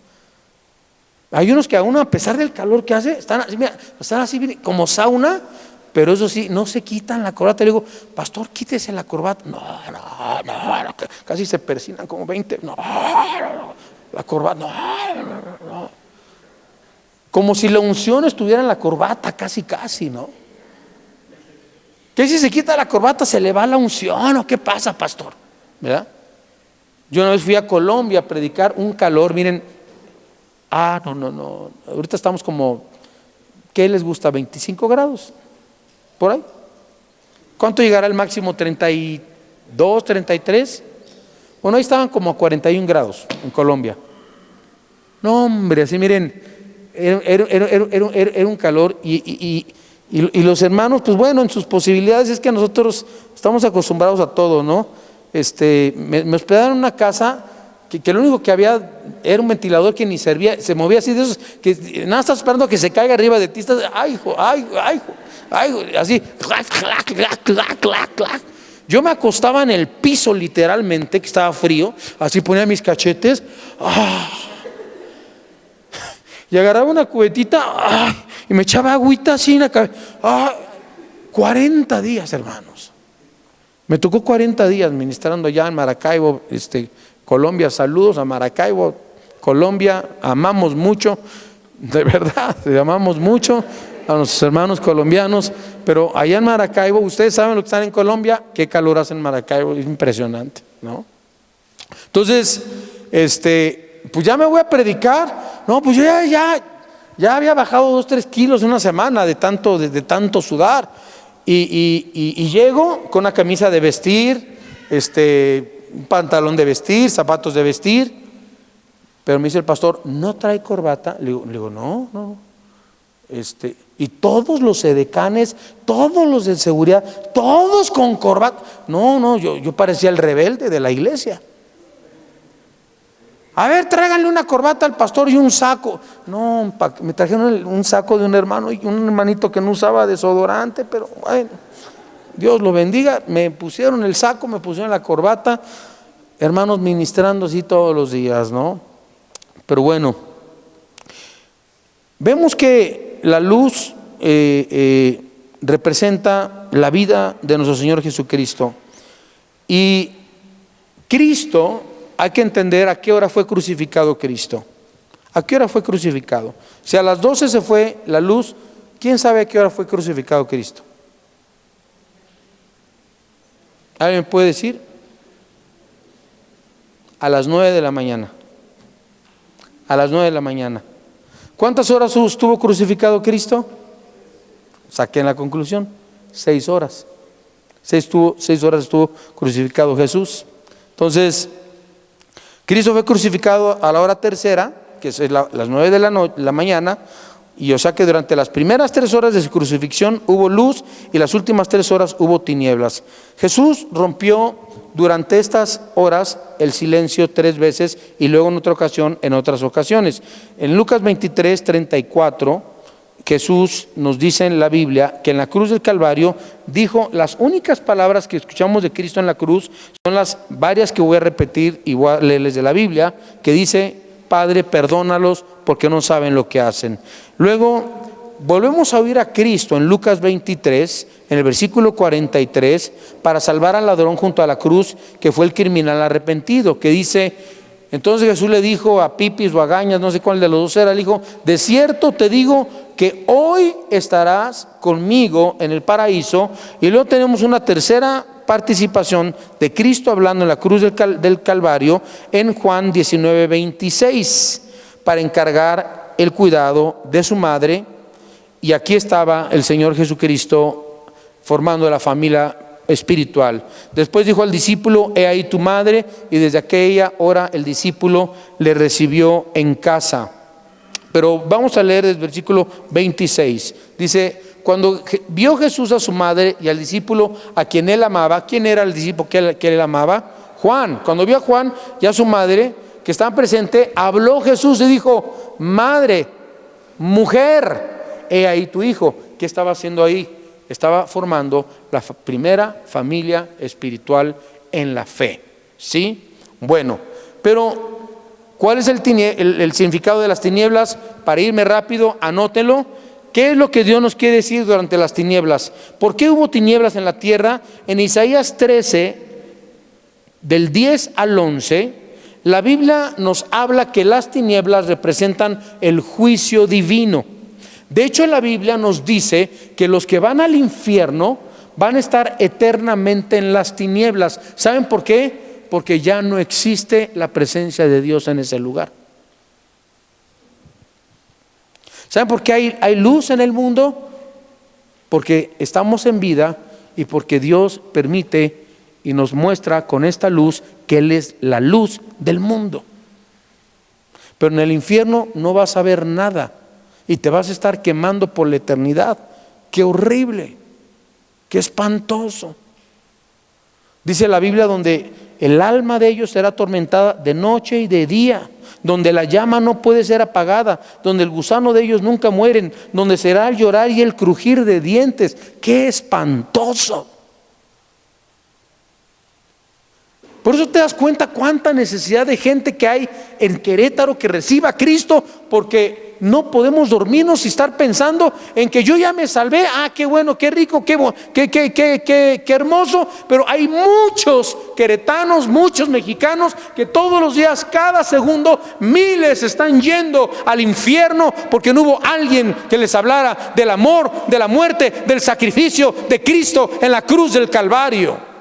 Hay unos que aún a pesar del calor que hace, están así como sauna, pero eso sí, no se quitan la corbata. Le digo, pastor, quítese la corbata. No, casi se persinan como 20. No, la corbata, no. Como si la unción estuviera en la corbata, casi, ¿no? ¿Qué si se quita la corbata, se le va la unción o qué pasa, pastor? ¿Verdad? Yo una vez fui a Colombia a predicar, un calor, miren, no, ahorita estamos como, ¿qué les gusta? 25 grados, por ahí. ¿Cuánto llegará el máximo? 32, 33. Bueno, ahí estaban como a 41 grados en Colombia. No, hombre, así miren, era un calor y los hermanos, pues bueno, en sus posibilidades, es que nosotros estamos acostumbrados a todo, ¿no? me hospedaron en una casa que lo único que había era un ventilador que ni servía, se movía así de esos, que nada, estás esperando que se caiga arriba de ti, estás, ay, hijo, ay, ay, ay, así, clac, clac, clac, clac, clac, clac. Yo me acostaba en el piso literalmente, que estaba frío, así ponía mis cachetes, y agarraba una cubetita, y me echaba agüita así en la cabeza. 40 días, hermanos. Me tocó 40 días ministrando allá en Maracaibo, Colombia. Saludos a Maracaibo, Colombia. Amamos mucho, de verdad, amamos mucho a nuestros hermanos colombianos. Pero allá en Maracaibo, ustedes saben lo que están en Colombia, qué calor hace en Maracaibo, es impresionante, ¿no? Entonces, pues ya me voy a predicar. No, pues yo ya había bajado 2-3 kilos en una semana de tanto sudar. Y llego con una camisa de vestir, un pantalón de vestir, zapatos de vestir. Pero me dice el pastor, ¿no trae corbata? Le digo, no. Y todos los edecanes, todos los de seguridad, todos con corbata. No, yo parecía el rebelde de la iglesia. A ver, tráiganle una corbata al pastor y un saco. No, me trajeron un saco de un hermano y un hermanito que no usaba desodorante, pero bueno, Dios lo bendiga. Me pusieron el saco, me pusieron la corbata, hermanos ministrando así todos los días, ¿no? Pero bueno, vemos que la luz representa la vida de nuestro Señor Jesucristo. Y Cristo, hay que entender a qué hora fue crucificado Cristo. ¿A qué hora fue crucificado? Si a las 12 se fue la luz, ¿quién sabe a qué hora fue crucificado Cristo? ¿Alguien me puede decir? A las 9 de la mañana. A las 9 de la mañana. ¿Cuántas horas estuvo crucificado Cristo? Saquen la conclusión. 6 horas. 6 horas estuvo crucificado Jesús. Entonces, Cristo fue crucificado a la hora tercera, que es las 9 de la mañana, y o sea que durante las primeras 3 horas de su crucifixión hubo luz y las últimas 3 horas hubo tinieblas. Jesús rompió durante estas horas el silencio 3 veces y luego en otra ocasión, en otras ocasiones. En Lucas 23:34, Jesús nos dice en la Biblia que en la cruz del Calvario dijo las únicas palabras que escuchamos de Cristo en la cruz, son las varias que voy a repetir y voy a leerles de la Biblia, que dice: Padre, perdónalos porque no saben lo que hacen. Luego volvemos a oír a Cristo en Lucas 23, en el versículo 43, para salvar al ladrón junto a la cruz, que fue el criminal arrepentido, que dice: entonces Jesús le dijo a Pipis o a Gañas, no sé cuál de los dos era, le dijo: de cierto te digo que hoy estarás conmigo en el paraíso. Y luego tenemos una tercera participación de Cristo hablando en la cruz del Calvario en Juan 19:26, para encargar el cuidado de su madre. Y aquí estaba el Señor Jesucristo formando la familia espiritual. Después dijo al discípulo: he ahí tu madre. Y desde aquella hora el discípulo le recibió en casa. Pero vamos a leer el versículo 26. Dice: cuando vio Jesús a su madre y al discípulo a quien él amaba. ¿Quién era el discípulo que él amaba? Juan. Cuando vio a Juan y a su madre que estaban presentes, habló Jesús y dijo: madre, mujer, he ahí tu hijo. ¿Qué estaba haciendo ahí? Estaba formando la primera familia espiritual en la fe. ¿Sí? Bueno, pero ¿cuál es el significado de las tinieblas? Para irme rápido, anótelo. ¿Qué es lo que Dios nos quiere decir durante las tinieblas? ¿Por qué hubo tinieblas en la tierra? En Isaías 13, del 10 al 11, la Biblia nos habla que las tinieblas representan el juicio divino. De hecho, la Biblia nos dice que los que van al infierno van a estar eternamente en las tinieblas. ¿Saben por qué? Porque ya no existe la presencia de Dios en ese lugar. ¿Saben por qué hay luz en el mundo? Porque estamos en vida y porque Dios permite y nos muestra con esta luz que Él es la luz del mundo. Pero en el infierno no vas a ver nada y te vas a estar quemando por la eternidad. ¡Qué horrible! ¡Qué espantoso! Dice la Biblia donde el alma de ellos será atormentada de noche y de día, donde la llama no puede ser apagada, donde el gusano de ellos nunca mueren, donde será el llorar y el crujir de dientes. ¡Qué espantoso! Por eso te das cuenta cuánta necesidad de gente que hay en Querétaro que reciba a Cristo, porque no podemos dormirnos y estar pensando en que yo ya me salvé. Qué bueno, qué rico, qué hermoso. Pero hay muchos queretanos, muchos mexicanos que todos los días, cada segundo, miles están yendo al infierno porque no hubo alguien que les hablara del amor, de la muerte, del sacrificio de Cristo en la cruz del Calvario.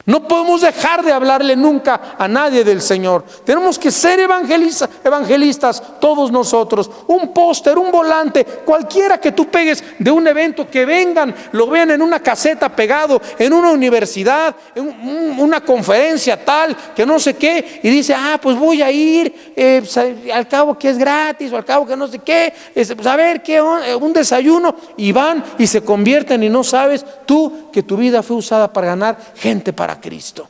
No podemos dejar de hablarle nunca a nadie del Señor. Tenemos que ser evangelistas todos nosotros. Un póster, un volante, cualquiera que tú pegues de un evento, que vengan, lo vean en una caseta pegado, en una universidad, en una conferencia tal, que no sé qué, y dice, pues voy a ir, al cabo que es gratis, o al cabo que no sé qué, pues a ver qué, un desayuno, y van y se convierten, y no sabes tú que tu vida fue usada para ganar gente para Cristo.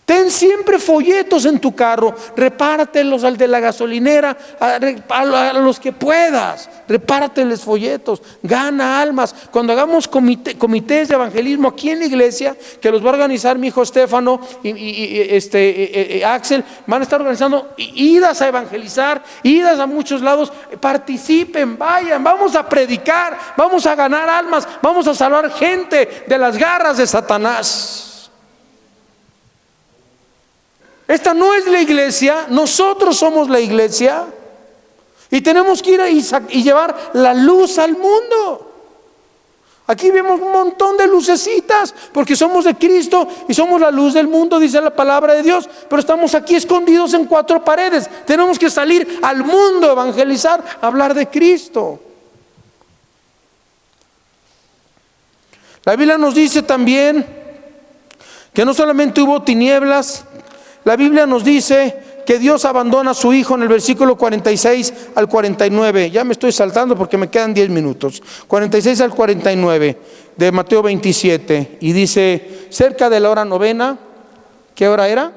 Ten siempre folletos en tu carro, repáratelos al de la gasolinera, a los que puedas, repárateles folletos, gana almas. Cuando hagamos comités de evangelismo aquí en la iglesia, que los va a organizar mi hijo Estefano y Axel, van a estar organizando idas a evangelizar, idas a muchos lados. Participen, vayan, vamos a predicar, vamos a ganar almas, vamos a salvar gente de las garras de Satanás. Esta no es la iglesia, nosotros somos la iglesia, y tenemos que ir y llevar la luz al mundo. Aquí vemos un montón de lucecitas porque somos de Cristo y somos la luz del mundo, dice la palabra de Dios, pero estamos aquí escondidos en cuatro paredes. Tenemos que salir al mundo, evangelizar, hablar de Cristo. La Biblia nos dice también que no solamente hubo tinieblas. La Biblia nos dice que Dios abandona a su Hijo en el versículo 46 al 49. Ya me estoy saltando porque me quedan 10 minutos. 46 al 49 de Mateo 27. Y dice, cerca de la hora novena, ¿qué hora era?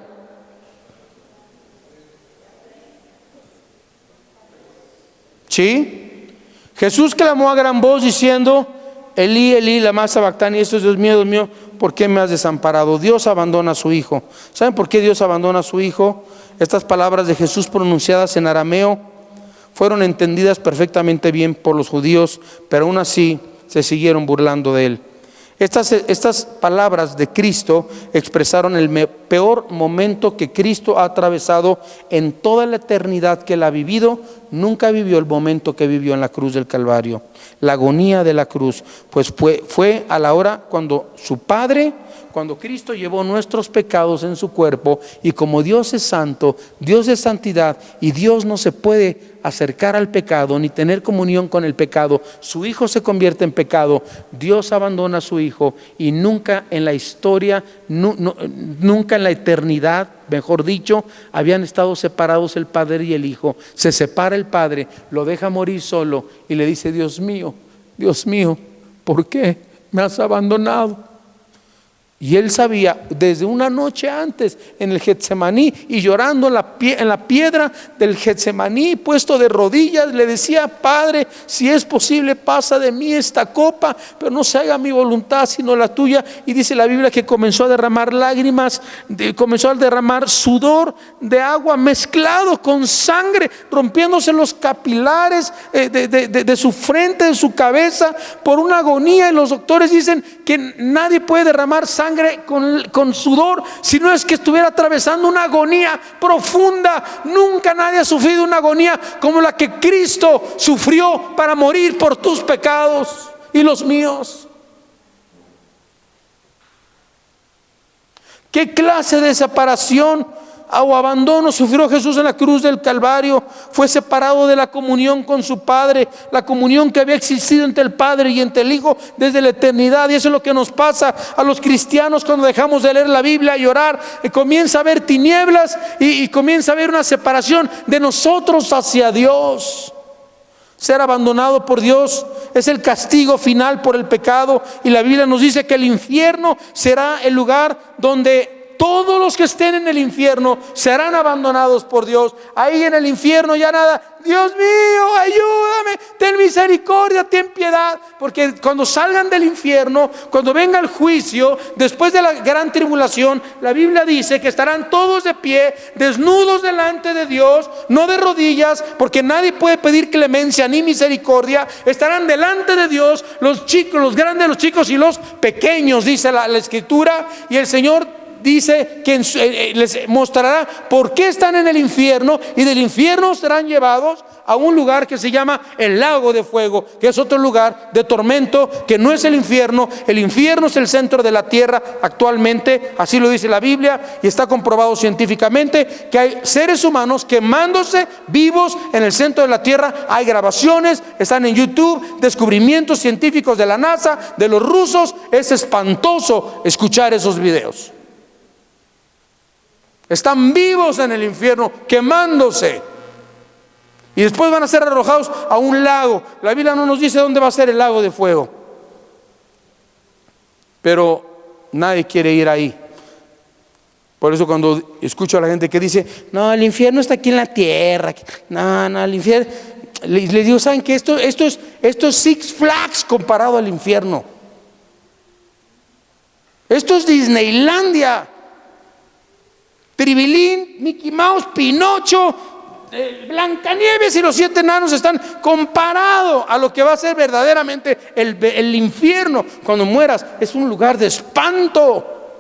¿Sí? Jesús clamó a gran voz diciendo, Elí, Elí, lama sabactani. Esto es Dios mío, ¿por qué me has desamparado? Dios abandona a su Hijo. ¿Saben por qué Dios abandona a su Hijo? Estas palabras de Jesús pronunciadas en arameo fueron entendidas perfectamente bien por los judíos, pero aún así se siguieron burlando de él. Estas palabras de Cristo expresaron el peor momento que Cristo ha atravesado en toda la eternidad que él ha vivido. Nunca vivió el momento que vivió en la cruz del Calvario, la agonía de la cruz, pues fue a la hora cuando cuando Cristo llevó nuestros pecados en su cuerpo, y como Dios es santo, Dios es santidad, y Dios no se puede acercar al pecado ni tener comunión con el pecado. Su Hijo se convierte en pecado. Dios abandona a su Hijo, y nunca en la historia, nunca en la eternidad, mejor dicho, habían estado separados el Padre y el Hijo. Se separa el Padre, lo deja morir solo y le dice, Dios mío, ¿por qué me has abandonado? Y él sabía desde una noche antes en el Getsemaní, y llorando en la piedra del Getsemaní, puesto de rodillas, le decía, Padre, si es posible, pasa de mí esta copa, pero no se haga mi voluntad sino la tuya. Y dice la Biblia que comenzó a derramar lágrimas, comenzó a derramar sudor de agua mezclado con sangre, rompiéndose los capilares de su frente, de su cabeza, por una agonía. Y los doctores dicen que nadie puede derramar sangre con sudor, si no es que estuviera atravesando una agonía profunda. Nunca nadie ha sufrido una agonía como la que Cristo sufrió para morir por tus pecados y los míos. ¿Qué clase de separación o abandono sufrió Jesús en la cruz del Calvario? Fue separado de la comunión con su Padre, la comunión que había existido entre el Padre y entre el Hijo desde la eternidad. Y eso es lo que nos pasa a los cristianos cuando dejamos de leer la Biblia y orar. Comienza a haber tinieblas y comienza a haber una separación de nosotros hacia Dios. Ser abandonado por Dios es el castigo final por el pecado, y la Biblia nos dice que el infierno será el lugar donde todos los que estén en el infierno serán abandonados por Dios. Ahí en el infierno ya nada, Dios mío, ayúdame, ten misericordia, ten piedad. Porque cuando salgan del infierno, cuando venga el juicio, después de la gran tribulación, la Biblia dice que estarán todos de pie, desnudos delante de Dios, no de rodillas, porque nadie puede pedir clemencia ni misericordia. Estarán delante de Dios los chicos, los grandes, los chicos y los pequeños, dice la Escritura. Y el Señor dice que les mostrará por qué están en el infierno, y del infierno serán llevados a un lugar que se llama el lago de fuego, que es otro lugar de tormento, que no es el infierno. El infierno es el centro de la tierra actualmente, así lo dice la Biblia, y está comprobado científicamente que hay seres humanos quemándose vivos en el centro de la tierra. Hay grabaciones, están en YouTube, descubrimientos científicos de la NASA, de los rusos. Es espantoso escuchar esos videos. Están vivos en el infierno, quemándose, y después van a ser arrojados a un lago. La Biblia no nos dice dónde va a ser el lago de fuego, pero nadie quiere ir ahí. Por eso cuando escucho a la gente que dice, no, el infierno está aquí en la tierra, no, el infierno, les digo, ¿saben qué? Esto es Six Flags comparado al infierno. Esto es Disneylandia. Tribilín, Mickey Mouse, Pinocho, Blancanieves y los 7 enanos están comparados a lo que va a ser verdaderamente el infierno cuando mueras. Es un lugar de espanto.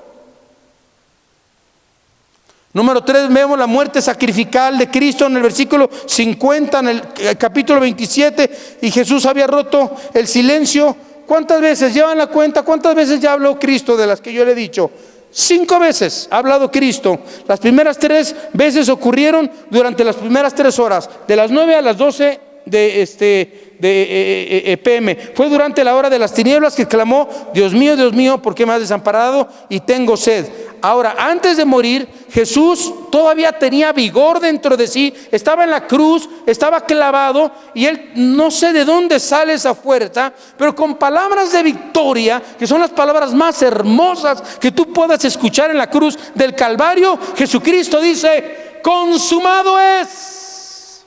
Número 3, vemos la muerte sacrificial de Cristo en el versículo 50, en el capítulo 27. Y Jesús había roto el silencio. ¿Cuántas veces? Llevan la cuenta. ¿Cuántas veces ya habló Cristo de las que yo le he dicho? 5 veces ha hablado Cristo. Las primeras 3 veces ocurrieron durante las primeras 3 horas, de las 9 a las 12 de PM. Fue durante la hora de las tinieblas que clamó, Dios mío, ¿por qué me has desamparado? Y tengo sed. Ahora, antes de morir, Jesús todavía tenía vigor dentro de sí. Estaba en la cruz, estaba clavado, y él, no sé de dónde sale esa fuerza, pero con palabras de victoria, que son las palabras más hermosas que tú puedas escuchar en la cruz del Calvario, Jesucristo dice, consumado es.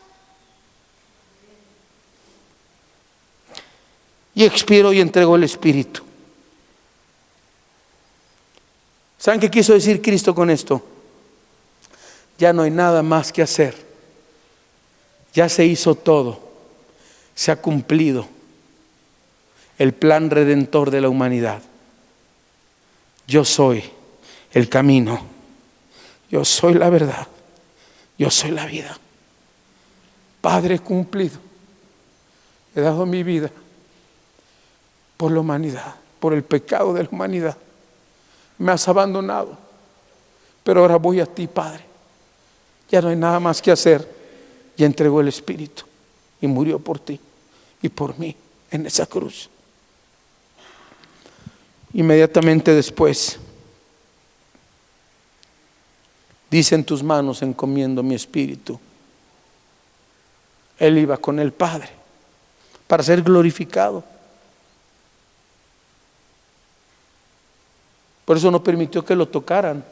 Y expiró y entregó el Espíritu. ¿Saben qué quiso decir Cristo con esto? Ya no hay nada más que hacer. Ya se hizo todo. Se ha cumplido el plan redentor de la humanidad. Yo soy el camino. Yo soy la verdad. Yo soy la vida. Padre, he cumplido. He dado mi vida por la humanidad, por el pecado de la humanidad. Me has abandonado, pero ahora voy a ti, Padre. Ya no hay nada más que hacer. Y entregó el Espíritu y murió por ti y por mí en esa cruz. Inmediatamente después dice, en tus manos encomiendo mi espíritu. Él iba con el Padre para ser glorificado. Por eso no permitió que lo tocaran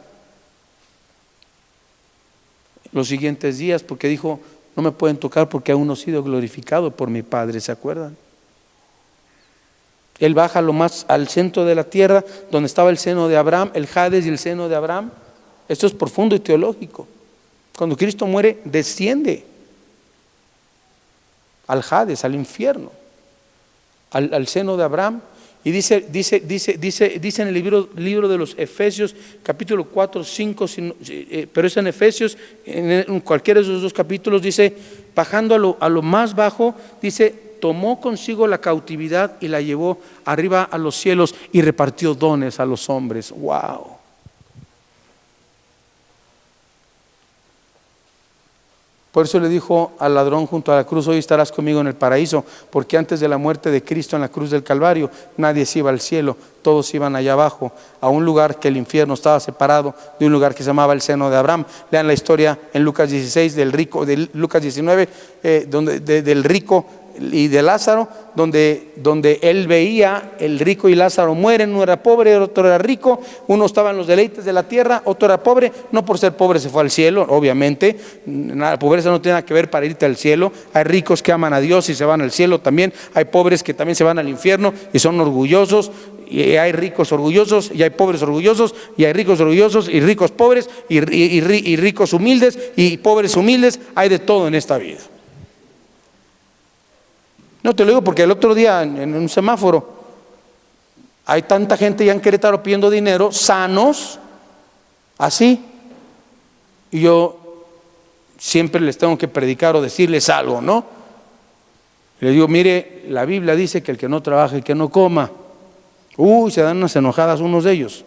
los siguientes días, porque dijo, no me pueden tocar porque aún no he sido glorificado por mi Padre. ¿Se acuerdan? Él baja lo más al centro de la tierra, donde estaba el seno de Abraham, el Hades y el seno de Abraham. Esto es profundo y teológico. Cuando Cristo muere, desciende al Hades, al infierno, al seno de Abraham. Y dice en el libro de los Efesios, capítulo 4, 5, pero es en Efesios, en cualquiera de esos 2 capítulos, dice, bajando a lo más bajo, dice, tomó consigo la cautividad y la llevó arriba a los cielos y repartió dones a los hombres. ¡Wow! Por eso le dijo al ladrón junto a la cruz, hoy estarás conmigo en el paraíso, porque antes de la muerte de Cristo en la cruz del Calvario, nadie se iba al cielo, todos iban allá abajo, a un lugar que el infierno estaba separado de un lugar que se llamaba el seno de Abraham. Lean la historia en Lucas 16 del rico, de Lucas 19, donde del rico y de Lázaro, donde él veía el rico y Lázaro mueren. Uno era pobre, otro era rico, uno estaba en los deleites de la tierra, otro era pobre. No por ser pobre se fue al cielo, obviamente. La pobreza no tiene nada que ver para irte al cielo. Hay ricos que aman a Dios y se van al cielo también. Hay pobres que también se van al infierno y son orgullosos. Y hay ricos orgullosos y hay pobres orgullosos, y hay ricos orgullosos y ricos pobres, y ricos humildes y pobres humildes. Hay de todo en esta vida. No te lo digo porque el otro día en un semáforo hay tanta gente ya en Querétaro pidiendo dinero, sanos, así. Y yo siempre les tengo que predicar o decirles algo, ¿no? Y les digo, mire, la Biblia dice que el que no trabaje, que no coma. Se dan unas enojadas unos de ellos.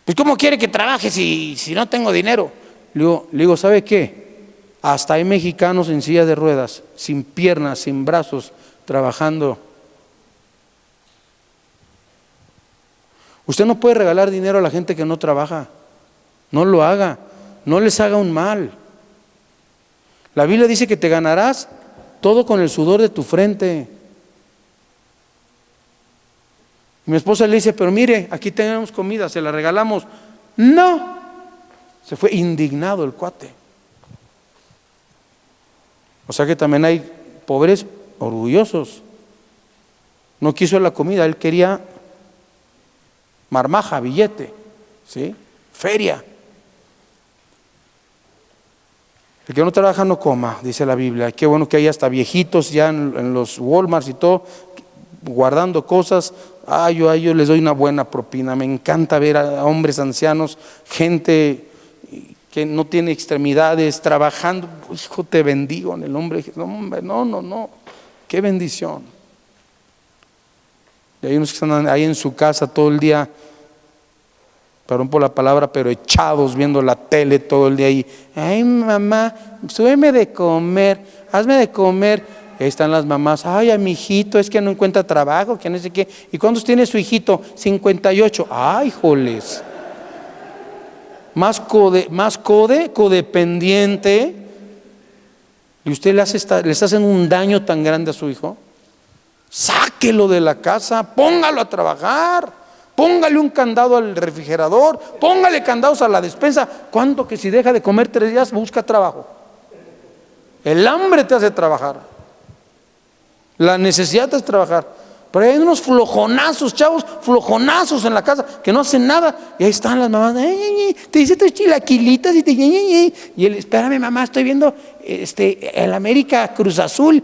Pues ¿cómo quiere que trabaje si no tengo dinero? Le digo, ¿sabe qué? Hasta hay mexicanos en silla de ruedas, sin piernas, sin brazos, trabajando. Usted no puede regalar dinero a la gente que no trabaja. No lo haga, no les haga un mal. La Biblia dice que te ganarás todo con el sudor de tu frente. Y mi esposa le dice, pero mire, aquí tenemos comida, se la regalamos. No, se fue indignado el cuate. O sea que también hay pobres orgullosos. No quiso la comida, él quería marmaja, billete, ¿sí? Feria. El que no trabaja no coma, dice la Biblia. Qué bueno que hay hasta viejitos ya en los Walmarts y todo, guardando cosas. Yo a ellos les doy una buena propina. Me encanta ver a hombres ancianos, gente que no tiene extremidades, trabajando. Hijo, te bendigo en el nombre de Jesús. No, qué bendición. Y hay unos que están ahí en su casa todo el día, perdón por la palabra, pero echados viendo la tele todo el día ahí. Ay, mamá, súbeme de comer, hazme de comer. Ahí están las mamás, ay, a mi hijito es que no encuentra trabajo, que no sé qué. ¿Y cuántos tiene su hijito? 58. Ay, joles. Más codependiente. Y usted le está haciendo un daño tan grande a su hijo. Sáquelo de la casa, póngalo a trabajar, póngale un candado al refrigerador, póngale candados a la despensa. ¿Cuánto que si deja de comer 3 días busca trabajo? El hambre te hace trabajar. La necesidad es trabajar. Pero hay unos flojonazos, chavos, flojonazos en la casa que no hacen nada. Y ahí están las mamás, te dice tus chilaquilitas y él, espérame mamá, estoy viendo el América Cruz Azul.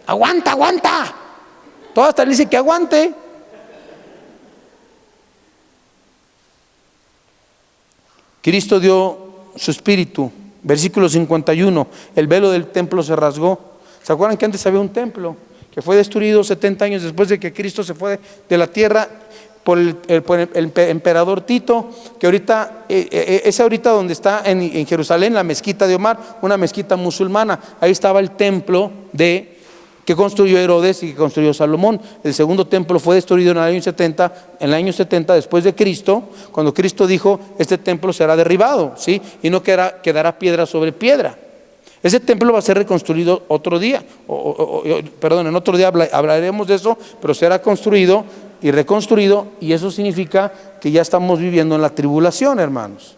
Aguanta. Todo hasta le dice que aguante. Cristo dio su espíritu. Versículo 51, el velo del templo se rasgó. ¿Se acuerdan que antes había un templo que fue destruido 70 años después de que Cristo se fue de la tierra por el emperador Tito? Que ahorita, es ahorita donde está en Jerusalén, la mezquita de Omar, una mezquita musulmana. Ahí estaba el templo que construyó Herodes y que construyó Salomón. El segundo templo fue destruido en el año 70 después de Cristo, cuando Cristo dijo, este templo será derribado, ¿sí? Y no quedará piedra sobre piedra. Ese templo va a ser reconstruido otro día, en otro día hablaremos de eso, pero será construido y reconstruido, y eso significa que ya estamos viviendo en la tribulación, hermanos.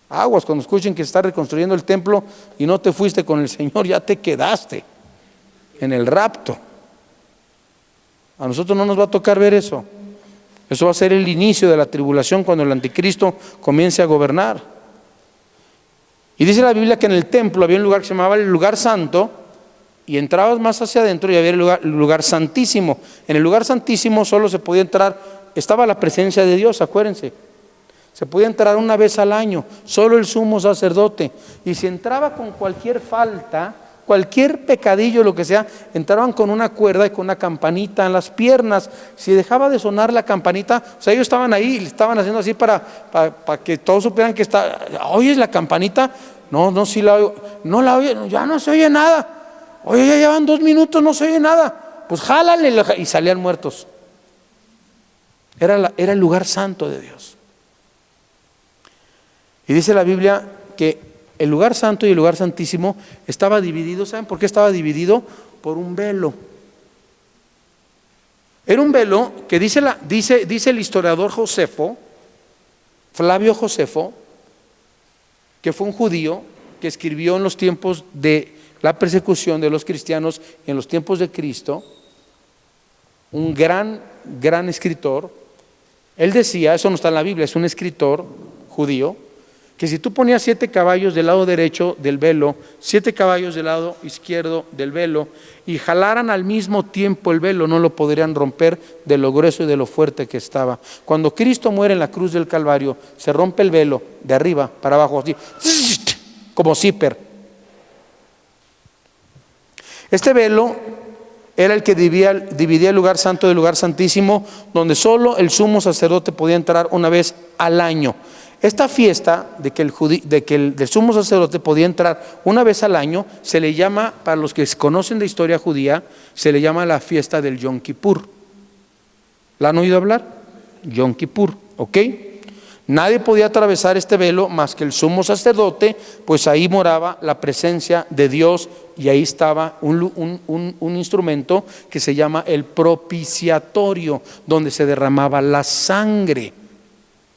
Aguas, cuando escuchen que se está reconstruyendo el templo y no te fuiste con el Señor, ya te quedaste en el rapto. A nosotros no nos va a tocar ver eso. Eso va a ser el inicio de la tribulación, cuando el anticristo comience a gobernar. Y dice la Biblia que en el templo había un lugar que se llamaba el lugar santo, y entrabas más hacia adentro y había el lugar santísimo. En el lugar santísimo solo se podía entrar, estaba la presencia de Dios, acuérdense. Se podía entrar una vez al año, solo el sumo sacerdote. Y si entraba con cualquier falta, cualquier pecadillo, lo que sea, entraban con una cuerda y con una campanita en las piernas. Si dejaba de sonar la campanita, o sea, ellos estaban ahí y le estaban haciendo así para que todos supieran que está. ¿Oyes la campanita? No, sí la oigo. No la oye, ya no se oye nada. Oye, ya llevan 2 minutos, no se oye nada. Pues jálale, y salían muertos. Era el lugar santo de Dios. Y dice la Biblia que el lugar santo y el lugar santísimo estaba dividido. ¿Saben por qué estaba dividido? Por un velo. Era un velo que dice el historiador Josefo, Flavio Josefo, que fue un judío que escribió en los tiempos de la persecución de los cristianos, en los tiempos de Cristo, un gran escritor. Él decía, eso no está en la Biblia, es un escritor judío, que si tú ponías 7 caballos del lado derecho del velo, 7 caballos del lado izquierdo del velo, y jalaran al mismo tiempo el velo, no lo podrían romper de lo grueso y de lo fuerte que estaba. Cuando Cristo muere en la cruz del Calvario, se rompe el velo de arriba para abajo, así, como zipper. Este velo era el que dividía el lugar santo del lugar santísimo, donde solo el sumo sacerdote podía entrar una vez al año. Esta fiesta de que el sumo sacerdote podía entrar una vez al año se le llama, para los que conocen de historia judía, se le llama la fiesta del Yom Kippur. ¿La han oído hablar? Yom Kippur, ¿ok? Nadie podía atravesar este velo más que el sumo sacerdote, pues ahí moraba la presencia de Dios y ahí estaba un instrumento que se llama el propiciatorio, donde se derramaba la sangre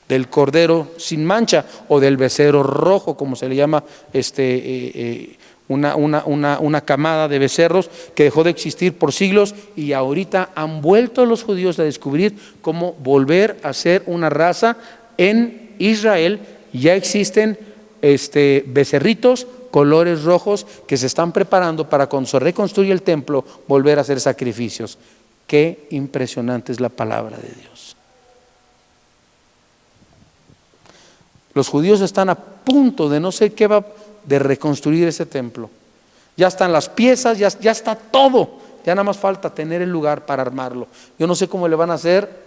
del cordero sin mancha o del becerro rojo, como se le llama una camada de becerros que dejó de existir por siglos, y ahorita han vuelto los judíos a descubrir cómo volver a ser una raza. En Israel ya existen becerritos colores rojos que se están preparando para, cuando se reconstruya el templo, volver a hacer sacrificios. Qué impresionante es la palabra de Dios. Los judíos están a punto de no sé qué va de reconstruir ese templo. Ya están las piezas, ya está todo. Ya nada más falta tener el lugar para armarlo. Yo no sé cómo le van a hacer.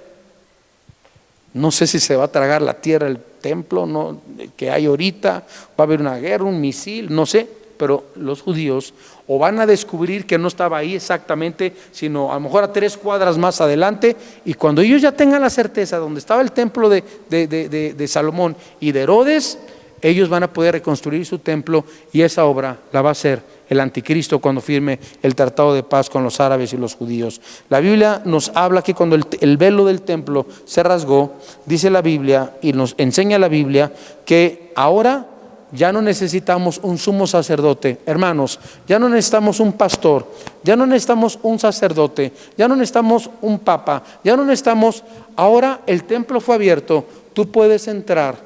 No sé si se va a tragar la tierra el templo, no, que hay ahorita. Va a haber una guerra, un misil, no sé. Pero los judíos o van a descubrir que no estaba ahí exactamente, sino a lo mejor a 3 cuadras más adelante, y cuando ellos ya tengan la certeza donde estaba el templo de Salomón y de Herodes, ellos van a poder reconstruir su templo, y esa obra la va a hacer el anticristo cuando firme el tratado de paz con los árabes y los judíos. La Biblia nos habla que cuando el velo del templo se rasgó, dice la Biblia y nos enseña la Biblia que ahora ya no necesitamos un sumo sacerdote, hermanos, ya no necesitamos un pastor, ya no necesitamos un sacerdote, ya no necesitamos un papa, ya no necesitamos, ahora el templo fue abierto, tú puedes entrar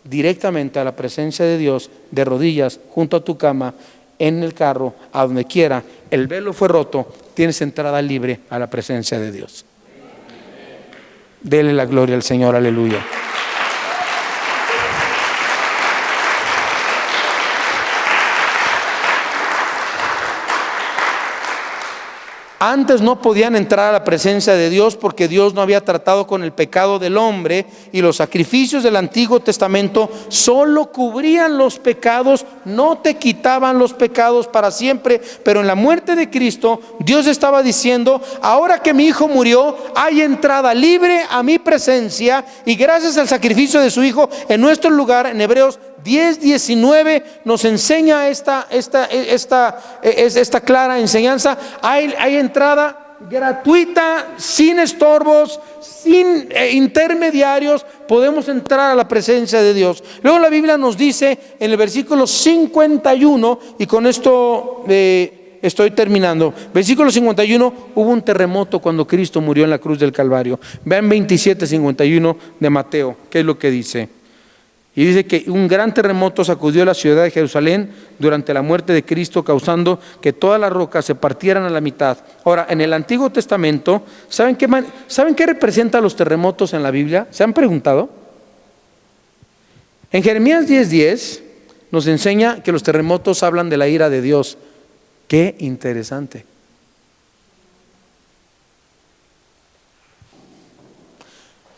directamente a la presencia de Dios, de rodillas, junto a tu cama, en el carro, a donde quiera. El velo fue roto, tienes entrada libre a la presencia de Dios. Dele la gloria al Señor, aleluya. Antes no podían entrar a la presencia de Dios porque Dios no había tratado con el pecado del hombre, y los sacrificios del Antiguo Testamento solo cubrían los pecados, no te quitaban los pecados para siempre. Pero en la muerte de Cristo, Dios estaba diciendo: ahora que mi Hijo murió, hay entrada libre a mi presencia, y gracias al sacrificio de su Hijo en nuestro lugar. En Hebreos 10:19 nos enseña esta clara enseñanza. Hay entrada gratuita, sin estorbos, sin intermediarios. Podemos entrar a la presencia de Dios. Luego la Biblia nos dice en el versículo 51, y con esto estoy terminando. Versículo 51, hubo un terremoto cuando Cristo murió en la cruz del Calvario. Vean 27:51 de Mateo, ¿qué es lo que dice? Y dice que un gran terremoto sacudió la ciudad de Jerusalén durante la muerte de Cristo, causando que todas las rocas se partieran a la mitad. Ahora, en el Antiguo Testamento, ¿saben qué representan los terremotos en la Biblia? ¿Se han preguntado? En Jeremías 10:10 nos enseña que los terremotos hablan de la ira de Dios. ¡Qué interesante!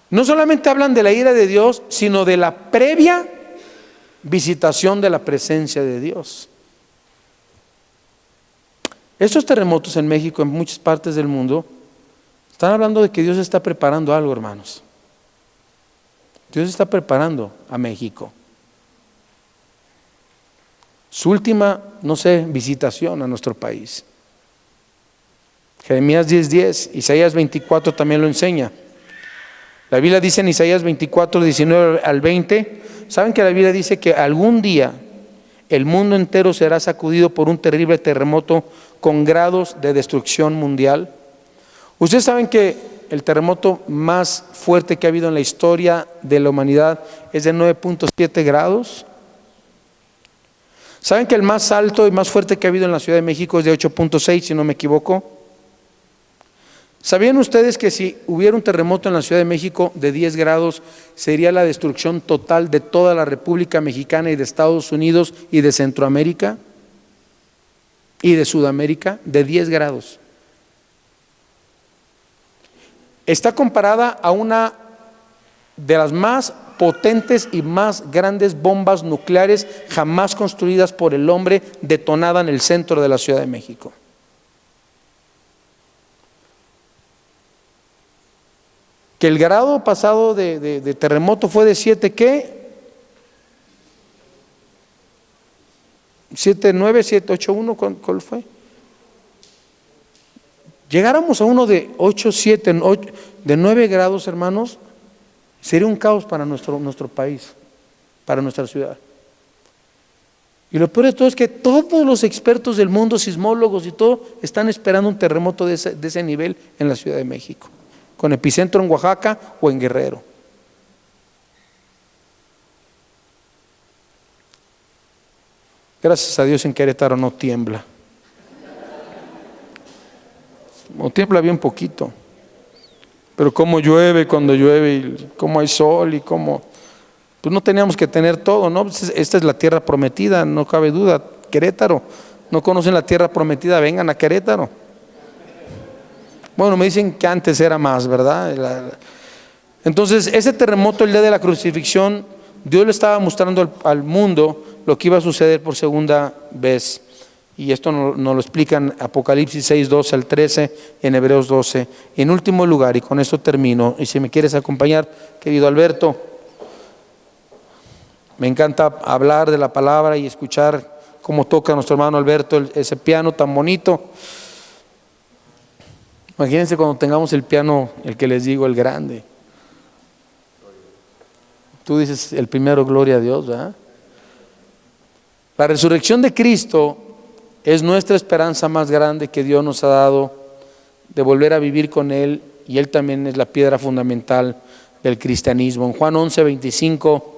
No solamente hablan de la ira de Dios, sino de la previa visitación de la presencia de Dios. Estos terremotos en México, en muchas partes del mundo, están hablando de que Dios está preparando algo, hermanos. Dios está preparando a México. su última, no sé, visitación a nuestro país. Jeremías 10:10, Isaías 24 también lo enseña. La Biblia dice en Isaías 24, 19 al 20, ¿saben que la Biblia dice que algún día el mundo entero será sacudido por un terrible terremoto con grados de destrucción mundial? Ustedes saben que el terremoto más fuerte que ha habido en la historia de la humanidad es de 9.7 grados. ¿Saben que el más alto y más fuerte que ha habido en la Ciudad de México es de 8.6, si no me equivoco? ¿Sabían ustedes que si hubiera un terremoto en la Ciudad de México de 10 grados, sería la destrucción total de toda la República Mexicana y de Estados Unidos y de Centroamérica y de Sudamérica? De 10 grados. Está comparada a una de las más potentes y más grandes bombas nucleares jamás construidas por el hombre, detonada en el centro de la Ciudad de México. Que el grado pasado de terremoto fue de 7, ¿qué? 7.9, 7.81, ¿cuál fue? Llegáramos a uno de 8.7, de 9 grados, hermanos, sería un caos para nuestro país, para nuestra ciudad. Y lo peor de todo es que todos los expertos del mundo, sismólogos y todo, están esperando un terremoto de ese nivel en la Ciudad de México, con epicentro en Oaxaca o en Guerrero. Gracias a Dios en Querétaro no tiembla. O tiembla bien poquito. Pero cómo llueve cuando llueve, y cómo hay sol y cómo... Pues no teníamos que tener todo, ¿no? Esta es la tierra prometida, no cabe duda. Querétaro, ¿no conocen la tierra prometida? Vengan a Querétaro. Bueno, me dicen que antes era más, ¿verdad? Entonces, ese terremoto, el día de la crucifixión, Dios le estaba mostrando al mundo lo que iba a suceder por segunda vez. Y esto nos lo explican Apocalipsis 6, 12 al 13, en Hebreos 12. Y en último lugar, y con esto termino, y si me quieres acompañar, querido Alberto, me encanta hablar de la palabra y escuchar cómo toca nuestro hermano Alberto ese piano tan bonito. Imagínense cuando tengamos el piano, el que les digo, el grande. Tú dices el primero, gloria a Dios, ¿verdad? La resurrección de Cristo es nuestra esperanza más grande que Dios nos ha dado de volver a vivir con Él, y Él también es la piedra fundamental del cristianismo. En Juan 11, 25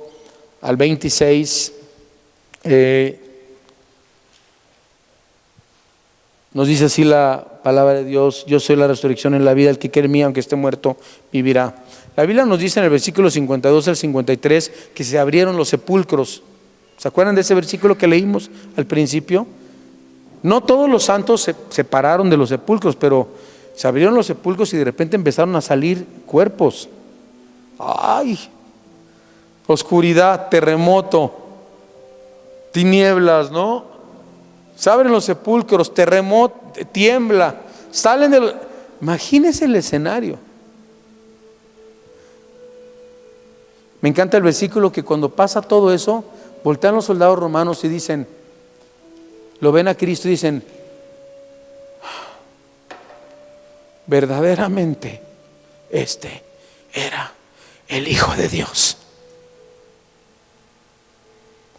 al 26, nos dice así la palabra de Dios: yo soy la resurrección y la vida, el que cree en mí, aunque esté muerto, vivirá. La Biblia nos dice en el versículo 52 al 53 que se abrieron los sepulcros. ¿Se acuerdan de ese versículo que leímos al principio? No todos los santos se separaron de los sepulcros, pero se abrieron los sepulcros y de repente empezaron a salir cuerpos. ¡Ay! Oscuridad, terremoto, tinieblas, ¿no? Se abren los sepulcros, terremoto, tiembla, salen de los... Imagínense el escenario. Me encanta el versículo que cuando pasa todo eso, voltean los soldados romanos y dicen, lo ven a Cristo y dicen, verdaderamente este era el Hijo de Dios.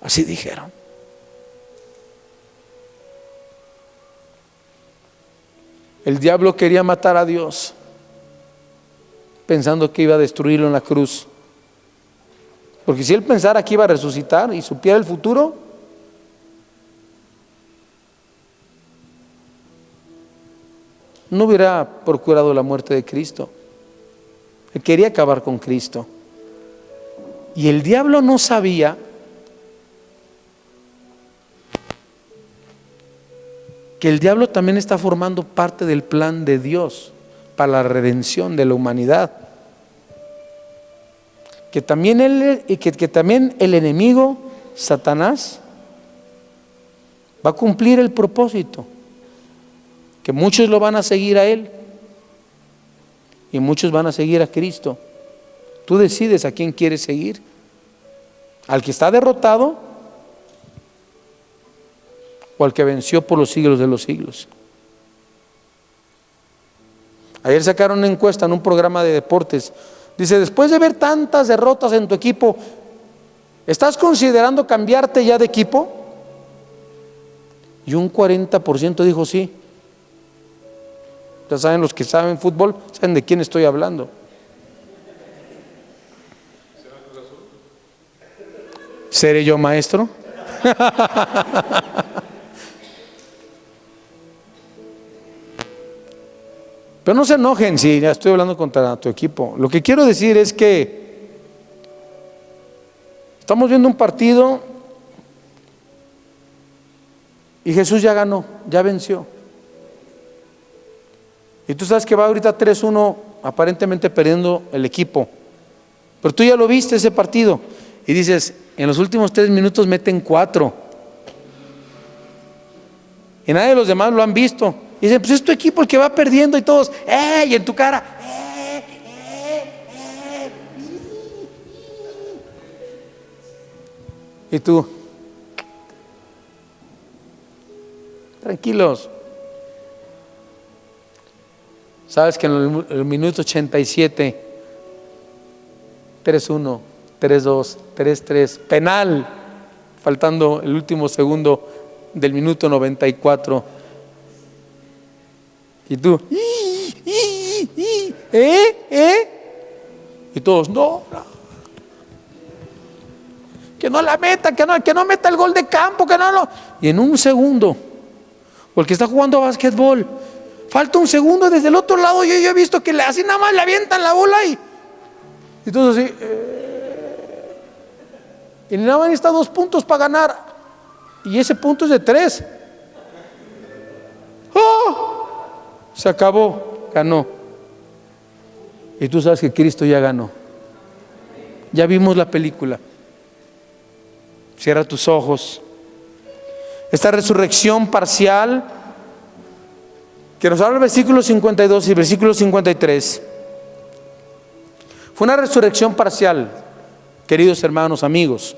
Así dijeron. El diablo quería matar a Dios, pensando que iba a destruirlo en la cruz. Porque si él pensara que iba a resucitar y supiera el futuro, no hubiera procurado la muerte de Cristo. Él quería acabar con Cristo. Y el diablo no sabía que el diablo también está formando parte del plan de Dios para la redención de la humanidad. Que también el enemigo, Satanás, va a cumplir el propósito. Que muchos lo van a seguir a él y muchos van a seguir a Cristo. Tú decides a quién quieres seguir. Al que está derrotado o al que venció por los siglos de los siglos? Ayer sacaron una encuesta en un programa de deportes. Dice, después de ver tantas derrotas en tu equipo, ¿estás considerando cambiarte ya de equipo? Y un 40% dijo sí. Ya saben, los que saben fútbol, saben de quién estoy hablando. ¿Seré yo maestro? Pero no se enojen si ya estoy hablando contra tu equipo. Lo que quiero decir es que estamos viendo un partido y Jesús ya ganó, ya venció. Y tú sabes que va ahorita 3-1 aparentemente perdiendo el equipo. Pero tú ya lo viste ese partido y dices, en los últimos 3 minutos meten 4. Y nadie de los demás lo han visto. Y dicen, pues es tu equipo el que va perdiendo y todos, y en tu cara, y tú, tranquilos. Sabes que en el minuto 87, 3-1, 3-2, 3-3, penal, faltando el último segundo del minuto 94. Y tú, y todos, no, que no la meta, que no meta el gol de campo, que no. Y en un segundo, porque está jugando a básquetbol, falta un segundo, desde el otro lado yo he visto que así nada más le avientan la bola y todo así, y nada más necesita 2 puntos para ganar, y ese punto es de 3. ¡Oh! Se acabó, ganó. Y tú sabes que Cristo ya ganó. Ya vimos la película. Cierra tus ojos. Esta resurrección parcial que nos habla el versículo 52 y el versículo 53 fue una resurrección parcial, queridos hermanos, amigos.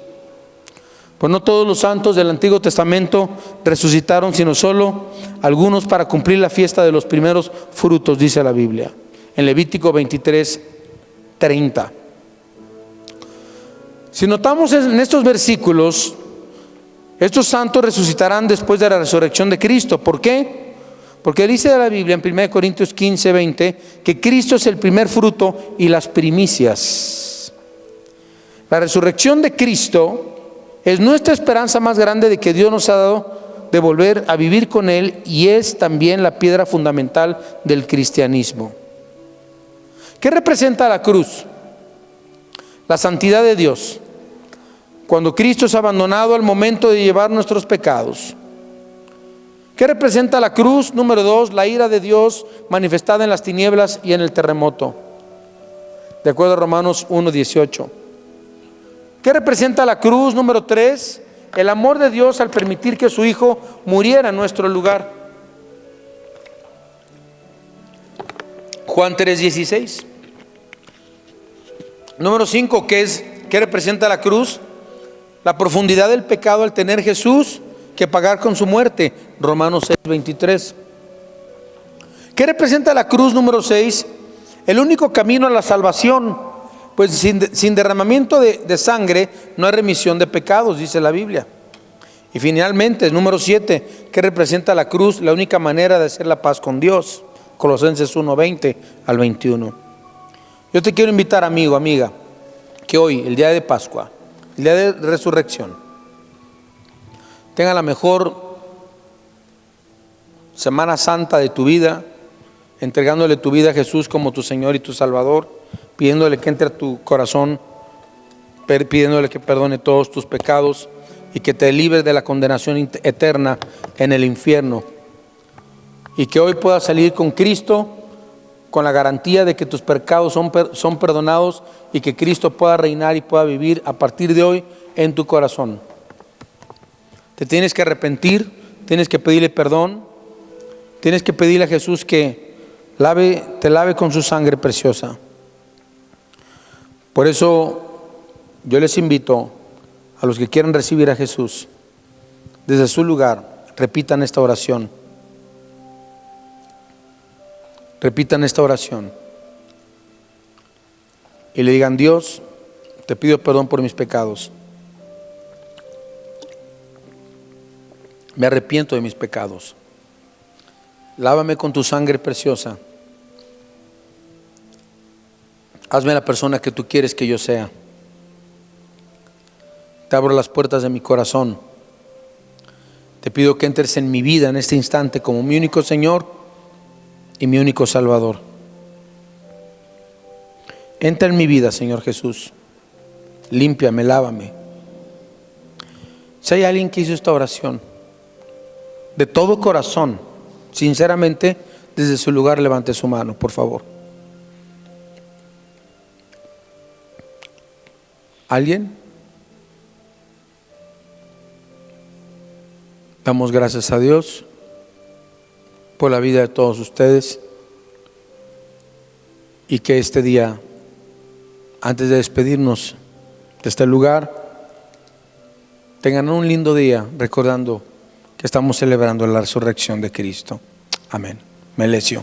Pues no todos los santos del Antiguo Testamento resucitaron, sino solo algunos para cumplir la fiesta de los primeros frutos, dice la Biblia, en Levítico 23:30. Si notamos en estos versículos, estos santos resucitarán después de la resurrección de Cristo. ¿Por qué? Porque dice la Biblia en 1 Corintios 15:20 que Cristo es el primer fruto y las primicias. La resurrección de Cristo es nuestra esperanza más grande de que Dios nos ha dado de volver a vivir con Él, y es también la piedra fundamental del cristianismo. ¿Qué representa la cruz? La santidad de Dios. Cuando Cristo es abandonado al momento de llevar nuestros pecados. ¿Qué representa la cruz? Número 2, la ira de Dios manifestada en las tinieblas y en el terremoto. De acuerdo a Romanos 1:18. ¿Qué representa la cruz? Número 3, el amor de Dios al permitir que su Hijo muriera en nuestro lugar. Juan 3:16. Número 5, ¿qué representa la cruz? La profundidad del pecado al tener Jesús que pagar con su muerte. Romanos 6:23. ¿Qué representa la cruz? Número 6, el único camino a la salvación. Pues sin derramamiento de sangre no hay remisión de pecados, dice la Biblia. Y finalmente, número 7, ¿qué representa la cruz? La única manera de hacer la paz con Dios. Colosenses 1:20 al 21. Yo te quiero invitar, amigo, amiga, que hoy, el día de Pascua, el día de resurrección, tenga la mejor Semana Santa de tu vida, entregándole tu vida a Jesús como tu Señor y tu Salvador, pidiéndole que entre a tu corazón, pidiéndole que perdone todos tus pecados y que te libres de la condenación eterna en el infierno. Y que hoy puedas salir con Cristo, con la garantía de que tus pecados son perdonados y que Cristo pueda reinar y pueda vivir a partir de hoy en tu corazón. Te tienes que arrepentir, tienes que pedirle perdón, tienes que pedirle a Jesús que te lave con su sangre preciosa. Por eso yo les invito a los que quieran recibir a Jesús desde su lugar, repitan esta oración. Repitan esta oración. Y le digan: Dios, te pido perdón por mis pecados. Me arrepiento de mis pecados. Lávame con tu sangre preciosa. Hazme la persona que tú quieres que yo sea. Te abro las puertas de mi corazón. Te pido que entres en mi vida en este instante como mi único Señor y mi único Salvador. Entra en mi vida, Señor Jesús. Límpiame, lávame. Si hay alguien que hizo esta oración de todo corazón, sinceramente, desde su lugar, levante su mano, por favor. ¿Alguien? Damos gracias a Dios por la vida de todos ustedes, y que este día, antes de despedirnos de este lugar, tengan un lindo día recordando que estamos celebrando la resurrección de Cristo. Amén. Melesio.